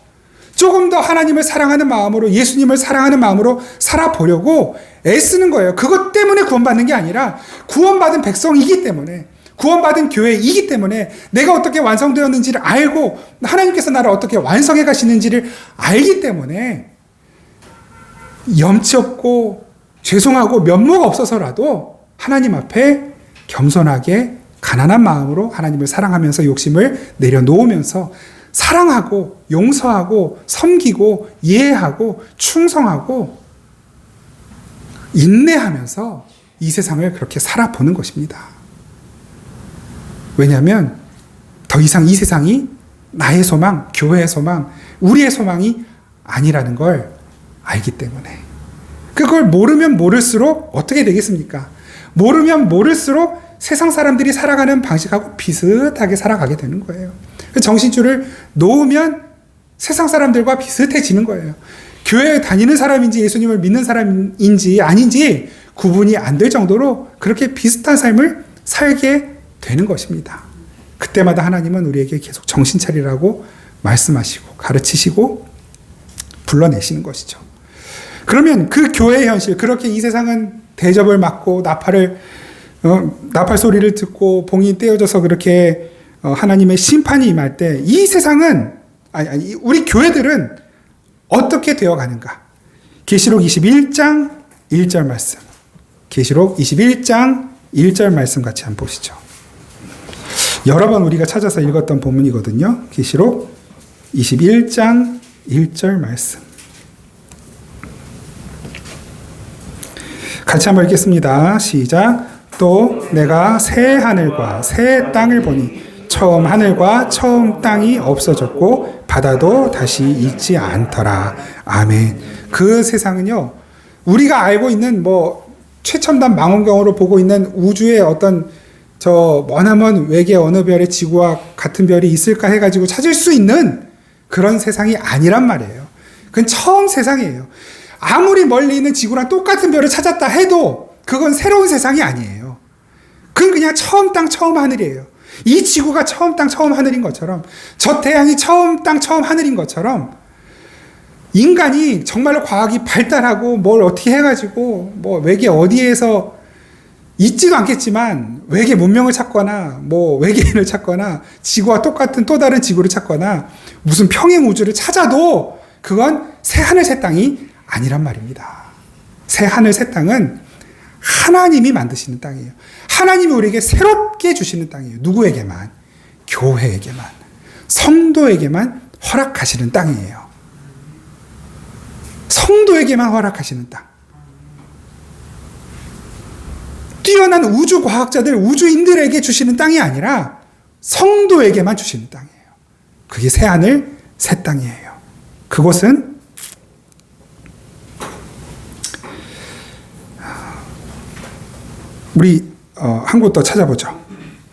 조금 더 하나님을 사랑하는 마음으로 예수님을 사랑하는 마음으로 살아보려고 애쓰는 거예요. 그것 때문에 구원받는 게 아니라 구원받은 백성이기 때문에 구원받은 교회이기 때문에 내가 어떻게 완성되었는지를 알고 하나님께서 나를 어떻게 완성해 가시는지를 알기 때문에 염치 없고 죄송하고 면모가 없어서라도 하나님 앞에 겸손하게 가난한 마음으로 하나님을 사랑하면서 욕심을 내려놓으면서 사랑하고 용서하고 섬기고 이해하고 충성하고 인내하면서 이 세상을 그렇게 살아보는 것입니다. 왜냐하면 더 이상 이 세상이 나의 소망, 교회의 소망, 우리의 소망이 아니라는 걸 알기 때문에. 그걸 모르면 모를수록 어떻게 되겠습니까? 모르면 모를수록 세상 사람들이 살아가는 방식하고 비슷하게 살아가게 되는 거예요. 정신줄을 놓으면 세상 사람들과 비슷해지는 거예요. 교회에 다니는 사람인지 예수님을 믿는 사람인지 아닌지 구분이 안 될 정도로 그렇게 비슷한 삶을 살게 되는 것입니다. 그때마다 하나님은 우리에게 계속 정신 차리라고 말씀하시고 가르치시고 불러내시는 것이죠. 그러면 그 교회의 현실, 그렇게 이 세상은 대접을 맞고 나팔 소리를 듣고 봉이 떼어져서 그렇게 하나님의 심판이 임할 때 이 세상은 우리 교회들은 어떻게 되어가는가? 계시록 21장 1절 말씀. 계시록 21장 1절 말씀 같이 한번 보시죠. 여러 번 우리가 찾아서 읽었던 본문이거든요. 계시록 21장 1절 말씀. 같이 한번 읽겠습니다. 시작. 또 내가 새 하늘과 새 땅을 보니 처음 하늘과 처음 땅이 없어졌고 바다도 다시 있지 않더라. 아멘. 그 세상은요, 우리가 알고 있는 최첨단 망원경으로 보고 있는 우주의 어떤 저 머나먼 외계 어느 별의 지구와 같은 별이 있을까 해가지고 찾을 수 있는 그런 세상이 아니란 말이에요. 그건 처음 세상이에요. 아무리 멀리 있는 지구랑 똑같은 별을 찾았다 해도 그건 새로운 세상이 아니에요. 그건 그냥 처음 땅 처음 하늘이에요. 이 지구가 처음 땅 처음 하늘인 것처럼, 저 태양이 처음 땅 처음 하늘인 것처럼, 인간이 정말로 과학이 발달하고 뭘 어떻게 해가지고 외계 어디에서 있지도 않겠지만 외계 문명을 찾거나 외계인을 찾거나 지구와 똑같은 또 다른 지구를 찾거나 무슨 평행 우주를 찾아도 그건 새 하늘 새 땅이 아니란 말입니다. 새 하늘 새 땅은 하나님이 만드시는 땅이에요. 하나님이 우리에게 새롭게 주시는 땅이에요. 누구에게만? 교회에게만, 성도에게만 허락하시는 땅이에요. 성도에게만 허락하시는 땅. 뛰어난 우주 과학자들, 우주인들에게 주시는 땅이 아니라 성도에게만 주시는 땅이에요. 그게 새 하늘, 새 땅이에요. 그곳은 우리 한 곳 더 찾아보죠.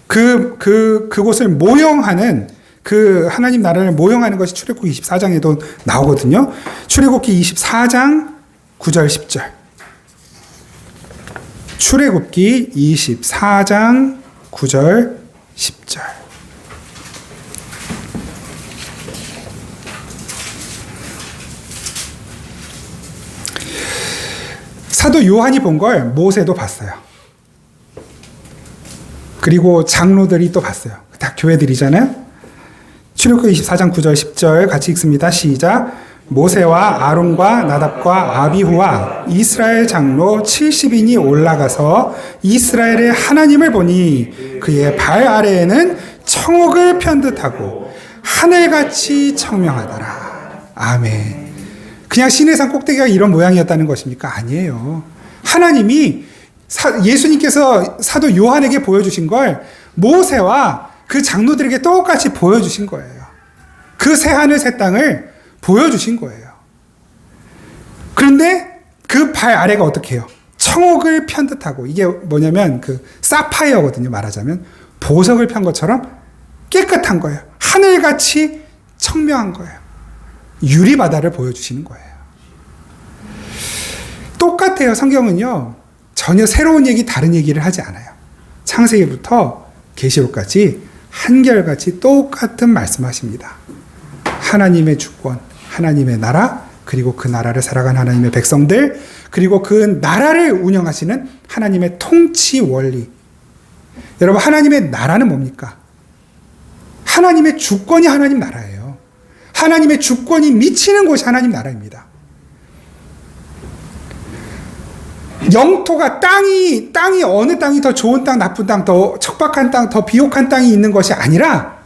그곳을 모형하는 그 하나님 나라를 모형하는 것이 출애굽기 24장에도 나오거든요. 출애굽기 24장 9절 10절. 출애굽기 24장 9절 10절. 사도 요한이 본 걸 모세도 봤어요. 그리고 장로들이 또 봤어요. 다 교회들이잖아요. 출애굽기 24장 9절 10절 같이 읽습니다. 시작. 모세와 아론과 나답과 아비후와 이스라엘 장로 70인이 올라가서 이스라엘의 하나님을 보니 그의 발 아래에는 청옥을 편듯하고 하늘같이 청명하더라. 아멘. 그냥 시내산 꼭대기가 이런 모양이었다는 것입니까? 아니에요. 하나님이 예수님께서 사도 요한에게 보여주신 걸 모세와 그 장로들에게 똑같이 보여주신 거예요. 그 새 하늘 새 땅을 보여주신 거예요. 그런데 그 발 아래가 어떻게 해요? 청옥을 편듯하고, 이게 뭐냐면 그 사파이어거든요. 말하자면 보석을 편 것처럼 깨끗한 거예요. 하늘같이 청명한 거예요. 유리바다를 보여주시는 거예요. 똑같아요. 성경은요. 전혀 새로운 얘기, 다른 얘기를 하지 않아요. 창세기부터 계시록까지 한결같이 똑같은 말씀하십니다. 하나님의 주권, 하나님의 나라, 그리고 그 나라를 살아간 하나님의 백성들, 그리고 그 나라를 운영하시는 하나님의 통치 원리. 여러분, 하나님의 나라는 뭡니까? 하나님의 주권이 하나님 나라예요. 하나님의 주권이 미치는 곳이 하나님 나라입니다. 영토가 땅이 어느 땅이 더 좋은 땅, 나쁜 땅, 더 척박한 땅, 더 비옥한 땅이 있는 것이 아니라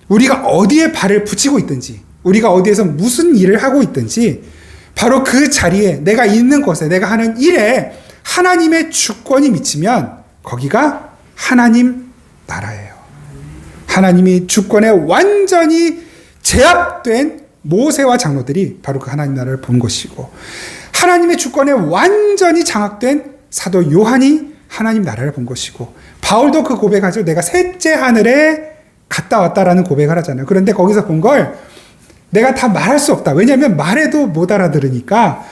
우리가 어디에 발을 붙이고 있든지, 우리가 어디에서 무슨 일을 하고 있든지 바로 그 자리에, 내가 있는 곳에, 내가 하는 일에 하나님의 주권이 미치면 거기가 하나님 나라예요. 하나님이 주권에 완전히 제압된 모세와 장로들이 바로 그 하나님 나라를 본 것이고, 하나님의 주권에 완전히 장악된 사도 요한이 하나님 나라를 본 것이고, 바울도 그 고백하죠. 내가 셋째 하늘에 갔다 왔다라는 고백을 하잖아요. 그런데 거기서 본 걸 내가 다 말할 수 없다. 왜냐하면 말해도 못 알아들으니까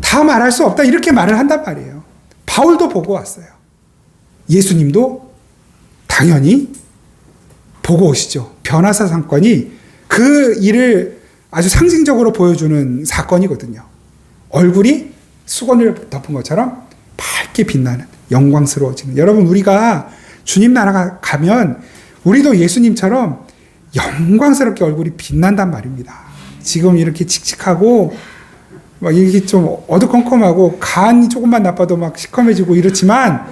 다 말할 수 없다. 이렇게 말을 한단 말이에요. 바울도 보고 왔어요. 예수님도 당연히 보고 오시죠. 변화사 사건이 그 일을 아주 상징적으로 보여주는 사건이거든요. 얼굴이 수건을 덮은 것처럼 밝게 빛나는, 영광스러워지는. 여러분, 우리가 주님 나라가 가면 우리도 예수님처럼 영광스럽게 얼굴이 빛난단 말입니다. 지금 이렇게 칙칙하고 막 이렇게 좀 어두컴컴하고 간이 조금만 나빠도 막 시커매지고 이렇지만,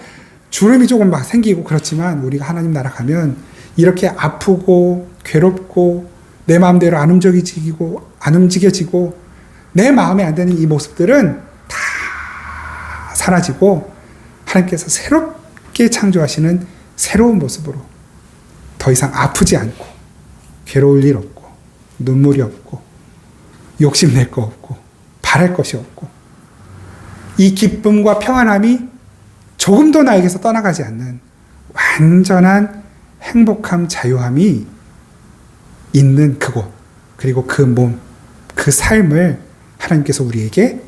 주름이 조금 막 생기고 그렇지만, 우리가 하나님 나라 가면 이렇게 아프고 괴롭고 내 마음대로 안 움직여지고 내 마음에 안 드는 이 모습들은 다 사라지고 하나님께서 새롭게 창조하시는 새로운 모습으로 더 이상 아프지 않고 괴로울 일 없고 눈물이 없고 욕심낼 거 없고 바랄 것이 없고, 이 기쁨과 평안함이 조금도 나에게서 떠나가지 않는 완전한 행복함, 자유함이 있는 그곳, 그리고 그 몸, 그 삶을 하나님께서 우리에게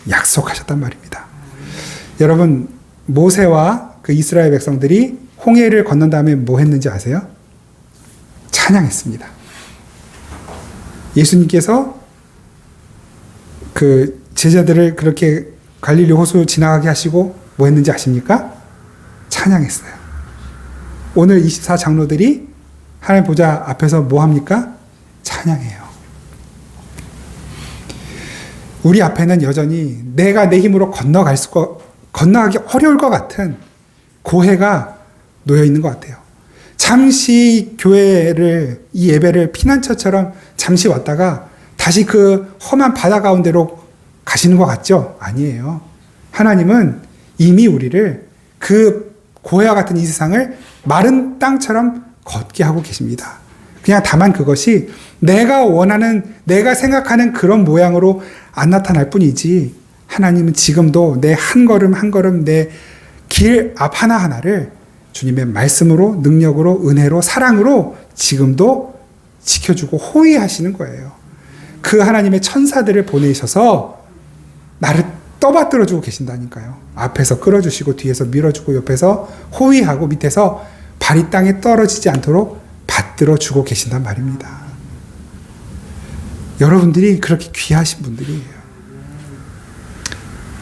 약속하셨단 말입니다. 여러분, 모세와 그 이스라엘 백성들이 홍해를 건넌 다음에 뭐 했는지 아세요? 찬양했습니다. 예수님께서 그 제자들을 그렇게 갈릴리 호수 지나가게 하시고 뭐 했는지 아십니까? 찬양했어요. 오늘 24 장로들이 하나님 보좌 앞에서 뭐 합니까? 찬양해요. 우리 앞에는 여전히 내가 내 힘으로 건너가기 어려울 것 같은 고해가 놓여 있는 것 같아요. 잠시 교회를, 이 예배를 피난처처럼 잠시 왔다가 다시 그 험한 바다 가운데로 가시는 것 같죠? 아니에요. 하나님은 이미 우리를 그 고해와 같은 이 세상을 마른 땅처럼 걷게 하고 계십니다. 그냥 다만 그것이 내가 원하는, 내가 생각하는 그런 모양으로 안 나타날 뿐이지, 하나님은 지금도 내 한 걸음 한 걸음, 내 길 앞 하나하나를 주님의 말씀으로, 능력으로, 은혜로, 사랑으로 지금도 지켜주고 호위하시는 거예요. 그 하나님의 천사들을 보내셔서 나를 떠받들어주고 계신다니까요. 앞에서 끌어주시고 뒤에서 밀어주고 옆에서 호위하고 밑에서 발이 땅에 떨어지지 않도록 받들어주고 계신단 말입니다. 여러분들이 그렇게 귀하신 분들이에요.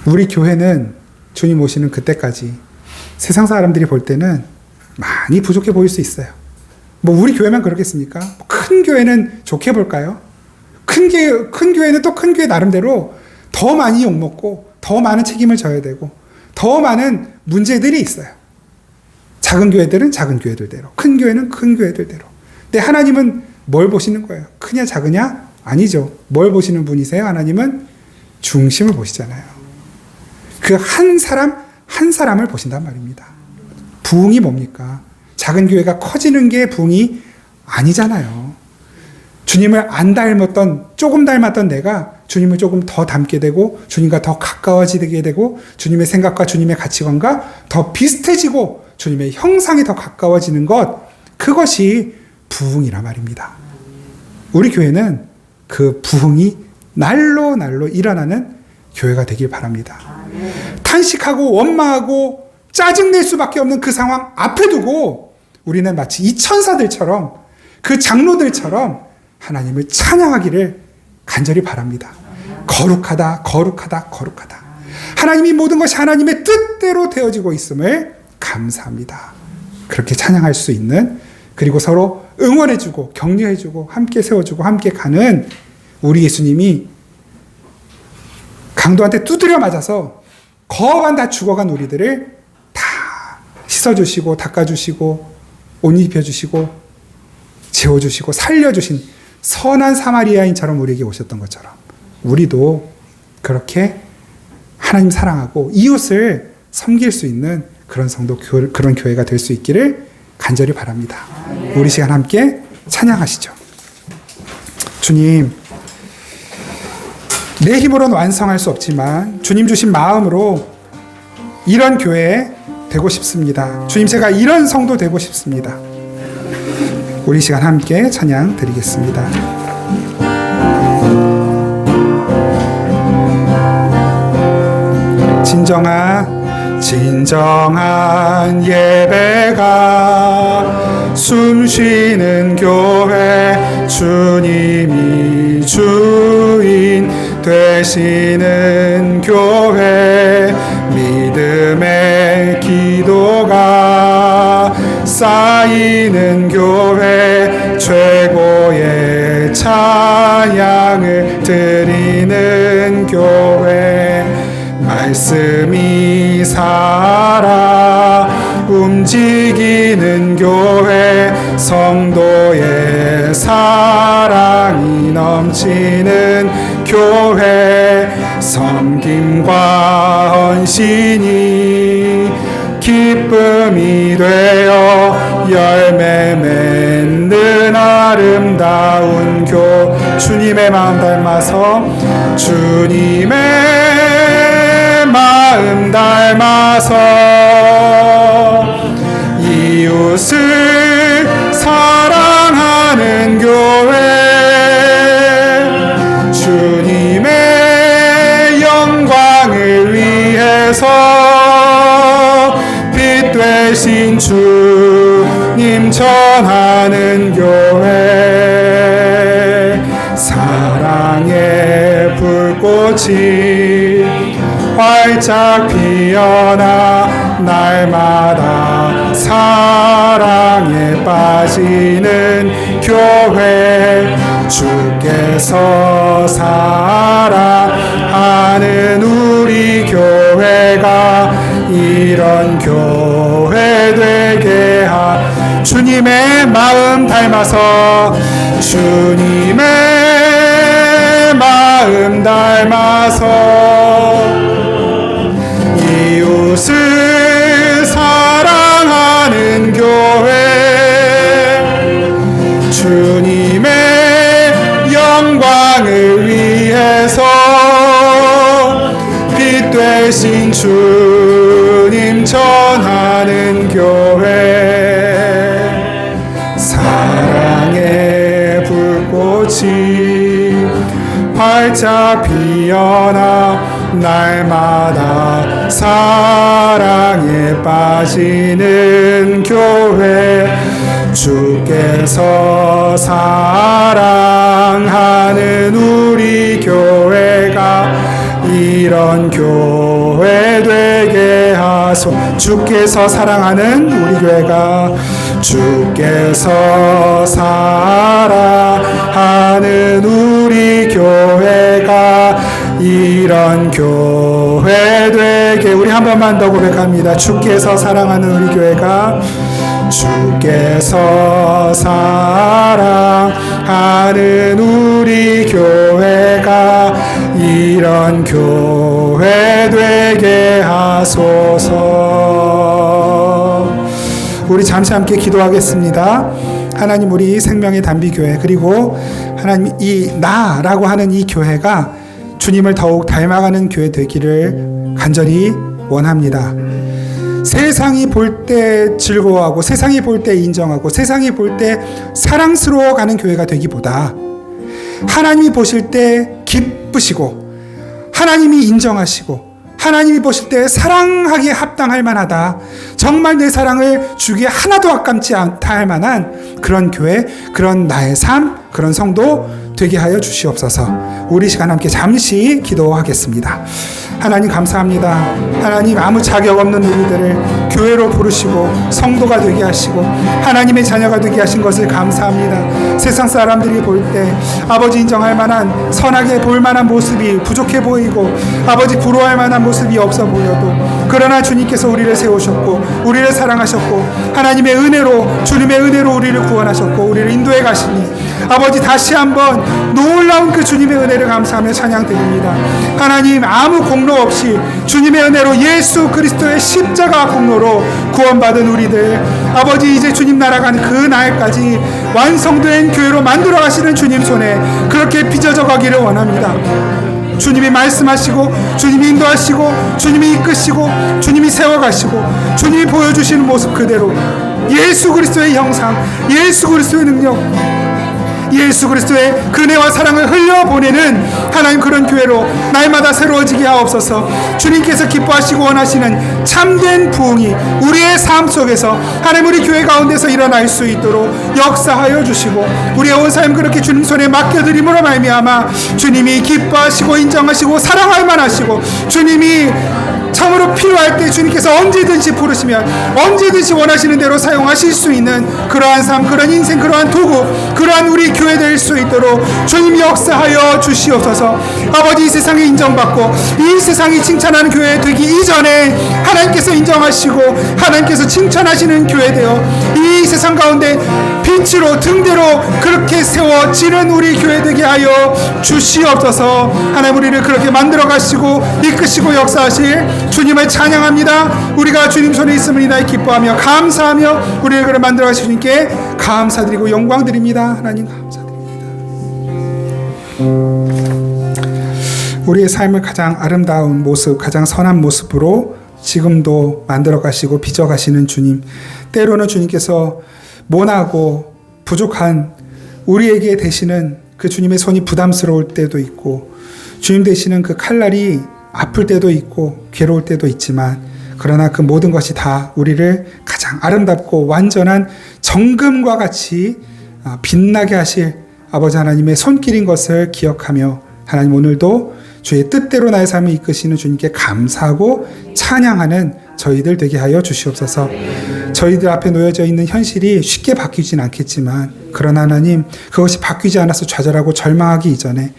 우리 교회는 주님 오시는 그때까지 세상 사람들이 볼 때는 많이 부족해 보일 수 있어요. 뭐 우리 교회만 그렇겠습니까? 큰 교회는 좋게 볼까요? 큰 교회는 또 큰 교회 나름대로 더 많이 욕먹고 더 많은 책임을 져야 되고 더 많은 문제들이 있어요. 작은 교회들은 작은 교회들대로, 큰 교회는 큰 교회들대로. 근데 하나님은 뭘 보시는 거예요? 크냐 작으냐? 아니죠. 뭘 보시는 분이세요? 하나님은 중심을 보시잖아요. 그 한 사람 한 사람을 보신단 말입니다. 부흥이 뭡니까? 작은 교회가 커지는 게 부흥이 아니잖아요. 주님을 안 닮았던, 조금 닮았던 내가 주님을 조금 더 닮게 되고 주님과 더 가까워지게 되고 주님의 생각과 주님의 가치관과 더 비슷해지고 주님의 형상이 더 가까워지는 것, 그것이 부흥이란 말입니다. 우리 교회는 그 부흥이 날로 날로 일어나는 교회가 되길 바랍니다. 탄식하고 원망하고 짜증낼 수밖에 없는 그 상황 앞에 두고 우리는 마치 이 천사들처럼 그 장로들처럼 하나님을 찬양하기를 간절히 바랍니다. 거룩하다, 거룩하다, 거룩하다. 하나님이 모든 것이 하나님의 뜻대로 되어지고 있음을 감사합니다. 그렇게 찬양할 수 있는, 그리고 서로 응원해주고 격려해주고 함께 세워주고 함께 가는 우리 예수님이 강도한테 두드려 맞아서 거반 다 죽어간 우리들을 다 씻어주시고 닦아주시고 옷 입혀주시고 재워주시고 살려주신 선한 사마리아인처럼 우리에게 오셨던 것처럼 우리도 그렇게 하나님 사랑하고 이웃을 섬길 수 있는 그런 성도, 그런 교회가 될 수 있기를 간절히 바랍니다. 우리 시간 함께 찬양하시죠. 주님, 내 힘으로는 완성할 수 없지만 주님 주신 마음으로 이런 교회 되고 싶습니다. 주님, 제가 이런 성도 되고 싶습니다. 우리 시간 함께 찬양 드리겠습니다. 진정한 예배가 숨쉬는 교회, 주님이 주인 되시는 교회, 믿음의 기도가 쌓이는 교회, 최고의 찬양을 드리는 교회, 말씀이 살아 움직이는 교회, 성도의 사랑이 넘치는 교회, 섬김과 헌신이 기쁨이 되어 열매 맺는 아름다운 주님의 마음 닮아서, 주님의 마음 닮아서 이웃을 사랑하는 교회, 주님의 영광을 위해서 빛 되신 주님 전하는 교회, 사랑의 불꽃이 활짝 피어나 날마다 사랑에 빠지는 교회, 주께서 사랑하는 우리 교회가 이런 교회 되게 주님의 마음 닮아서, 주님의 마음 닮아서 이웃을 사랑하는 교회, 주님의 영광을 위해서 빛 되신 주님 전하는 교회, 사랑의 불꽃이 활짝 피어나 날마다 사랑에 빠지는 교회, 주께서 사랑하는 우리 교회가 이런 교회 되게 하소. 주께서 사랑하는 우리 교회가, 주께서 사랑하는 우리 교회가 이런 교회 되게. 우리 한 번만 더 고백합니다. 주께서 사랑하는 우리 교회가, 주께서 사랑하는 우리 교회가 이런 교회 되게 하소서. 우리 잠시 함께 기도하겠습니다. 하나님, 우리 생명의 단비교회, 그리고 하나님 이 나라고 하는 이 교회가 주님을 더욱 닮아가는 교회 되기를 간절히 원합니다. 세상이 볼 때 즐거워하고 세상이 볼 때 인정하고 세상이 볼 때 사랑스러워가는 교회가 되기보다 하나님이 보실 때 기쁘시고 하나님이 인정하시고 하나님이 보실 때 사랑하기에 합당할 만하다. 정말 내 사랑을 주기에 하나도 아깝지 않다 할 만한 그런 교회, 그런 나의 삶, 그런 성도 되게 하여 주시옵소서. 우리 시간 함께 잠시 기도하겠습니다. 하나님 감사합니다. 하나님 아무 자격 없는 우리들을 교회로 부르시고 성도가 되게 하시고 하나님의 자녀가 되게 하신 것을 감사합니다. 세상 사람들이 볼 때 아버지 인정할 만한 선하게 볼 만한 모습이 부족해 보이고 아버지 부러워할 만한 모습이 없어 보여도 그러나 주님께서 우리를 세우셨고 우리를 사랑하셨고 하나님의 은혜로 주님의 은혜로 우리를 구원하셨고 우리를 인도해 가시니 아버지 다시 한번 놀라운 그 주님의 은혜를 감사하며 찬양드립니다. 하나님 아무 공로 없이 주님의 은혜로 예수 그리스도의 십자가 공로로 구원받은 우리들 아버지 이제 주님 날아가는 그 날까지 완성된 교회로 만들어 가시는 주님 손에 그렇게 빚어져 가기를 원합니다. 주님이 말씀하시고 주님이 인도하시고 주님이 이끄시고 주님이 세워가시고 주님이 보여주시는 모습 그대로 예수 그리스도의 형상 예수 그리스도의 능력 예수 그리스도의 그네와 사랑을 흘려보내는 하나님 그런 교회로 날마다 새로워지게 하옵소서. 주님께서 기뻐하시고 원하시는 참된 부흥이 우리의 삶 속에서 하나님 우리 교회 가운데서 일어날 수 있도록 역사하여 주시고 우리의 온 삶 그렇게 주님 손에 맡겨드림으로 말미암아 주님이 기뻐하시고 인정하시고 사랑할 만하시고 주님이 참으로 필요할 때 주님께서 언제든지 부르시면 언제든지 원하시는 대로 사용하실 수 있는 그러한 삶 그런 인생 그러한 도구 그러한 우리 교회 될 수 있도록 주님 역사하여 주시옵소서. 아버지 이 세상에 인정받고 이 세상이 칭찬하는 교회 되기 이전에 하나님께서 인정하시고 하나님께서 칭찬하시는 교회 되어 이 세상 가운데 빛으로 등대로 그렇게 세워지는 우리 교회 되게 하여 주시옵소서. 하나님 우리를 그렇게 만들어 가시고 이끄시고 역사하실 주님을 찬양합니다. 우리가 주님 손에 있음을 이나이 기뻐하며 감사하며 우리를 그를 만들어 가신 주님께 감사드리고 영광 드립니다. 하나님 감사드립니다. 우리의 삶을 가장 아름다운 모습 가장 선한 모습으로 지금도 만들어 가시고 빚어 가시는 주님, 때로는 주님께서 모나고 부족한 우리에게 되시는 그 주님의 손이 부담스러울 때도 있고 주님 되시는 그 칼날이 아플 때도 있고 괴로울 때도 있지만 그러나 그 모든 것이 다 우리를 가장 아름답고 완전한 정금과 같이 빛나게 하실 아버지 하나님의 손길인 것을 기억하며 하나님 오늘도 주의 뜻대로 나의 삶을 이끄시는 주님께 감사하고 찬양하는 저희들 되게 하여 주시옵소서. 저희들 앞에 놓여져 있는 현실이 쉽게 바뀌진 않겠지만 그러나 하나님 그것이 바뀌지 않아서 좌절하고 절망하기 이전에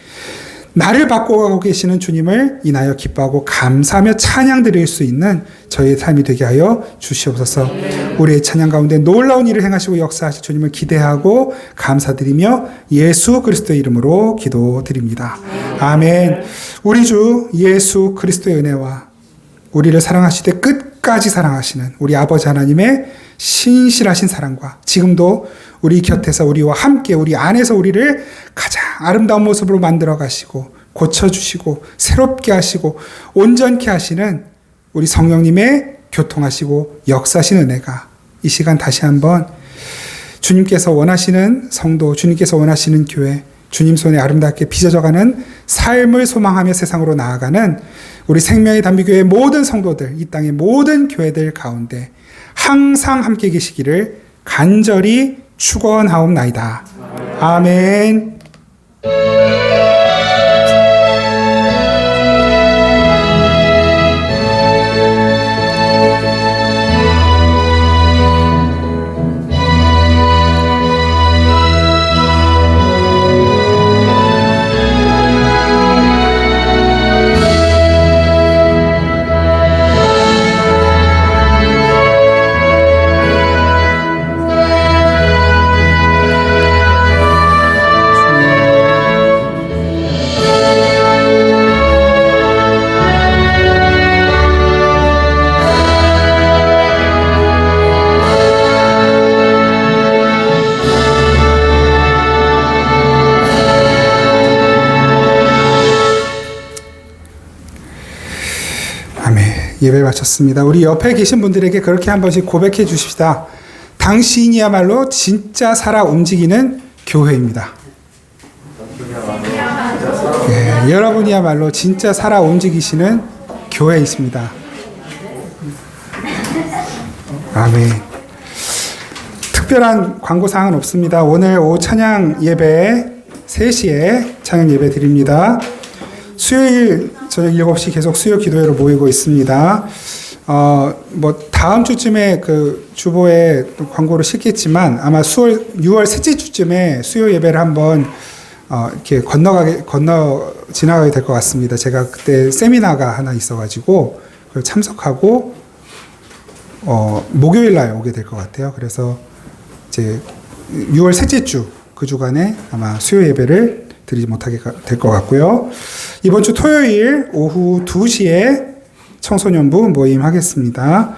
나를 바꿔가고 계시는 주님을 인하여 기뻐하고 감사하며 찬양 드릴 수 있는 저희의 삶이 되게 하여 주시옵소서. 우리의 찬양 가운데 놀라운 일을 행하시고 역사하실 주님을 기대하고 감사드리며 예수 그리스도의 이름으로 기도드립니다. 아멘. 우리 주 예수 그리스도의 은혜와 우리를 사랑하시되 끝까지 사랑하시는 우리 아버지 하나님의 신실하신 사랑과 지금도 우리 곁에서 우리와 함께 우리 안에서 우리를 가장 아름다운 모습으로 만들어 가시고 고쳐주시고 새롭게 하시고 온전케 하시는 우리 성령님의 교통하시고 역사하신 은혜가 이 시간 다시 한번 주님께서 원하시는 성도, 주님께서 원하시는 교회, 주님 손에 아름답게 빚어져가는 삶을 소망하며 세상으로 나아가는 우리 생명의 단비교회의 모든 성도들, 이 땅의 모든 교회들 가운데 항상 함께 계시기를 간절히 축원하옵나이다. 아멘. 예배를 마쳤습니다. 우리 옆에 계신 분들에게 그렇게 한 번씩 고백해 주십시다. 당신이야말로 진짜 살아 움직이는 교회입니다. 예, 여러분이야말로 진짜 살아 움직이시는 교회이십니다. 아멘. 특별한 광고사항은 없습니다. 오늘 오후 찬양 예배 3시에 찬양 예배 드립니다. 수요일 저녁 7시 계속 수요 기도회로 모이고 있습니다. 다음 주쯤에 그 주보에 광고를 싣겠지만 아마 6월 셋째 주쯤에 수요 예배를 한번 이렇게 지나가게 될 것 같습니다. 제가 그때 세미나가 하나 있어가지고 그걸 참석하고 목요일 날 오게 될 것 같아요. 그래서 이제 6월 셋째 주 그 주간에 아마 수요 예배를 드리지 못하게 될 것 같고요. 이번 주 토요일 오후 2시에 청소년부 모임하겠습니다.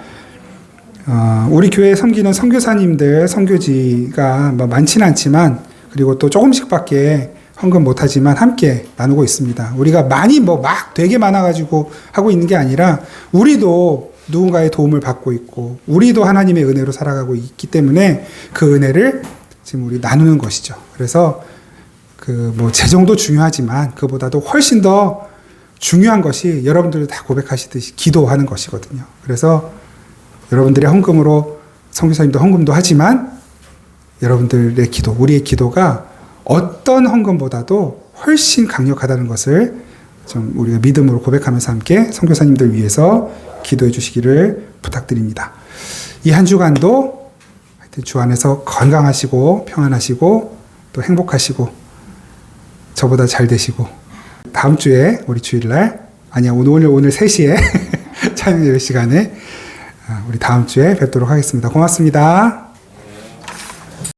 우리 교회에 섬기는 선교사님들, 선교지가 많지는 않지만 그리고 또 조금씩밖에 헌금 못하지만 함께 나누고 있습니다. 우리가 많이 막 되게 많아가지고 하고 있는 게 아니라 우리도 누군가의 도움을 받고 있고 우리도 하나님의 은혜로 살아가고 있기 때문에 그 은혜를 지금 우리 나누는 것이죠. 그래서 재정도 중요하지만 그보다도 훨씬 더 중요한 것이 여러분들도 다 고백하시듯이 기도하는 것이거든요. 그래서 여러분들의 헌금으로 선교사님도 헌금도 하지만 여러분들의 기도, 우리의 기도가 어떤 헌금보다도 훨씬 강력하다는 것을 좀 우리가 믿음으로 고백하면서 함께 선교사님들 위해서 기도해 주시기를 부탁드립니다. 이 한 주간도 하여튼 주 안에서 건강하시고 평안하시고 또 행복하시고 저보다 잘 되시고 다음 주에 우리 주일날 오늘 3시에 찬양 예배 시간에 우리 다음 주에 뵙도록 하겠습니다. 고맙습니다.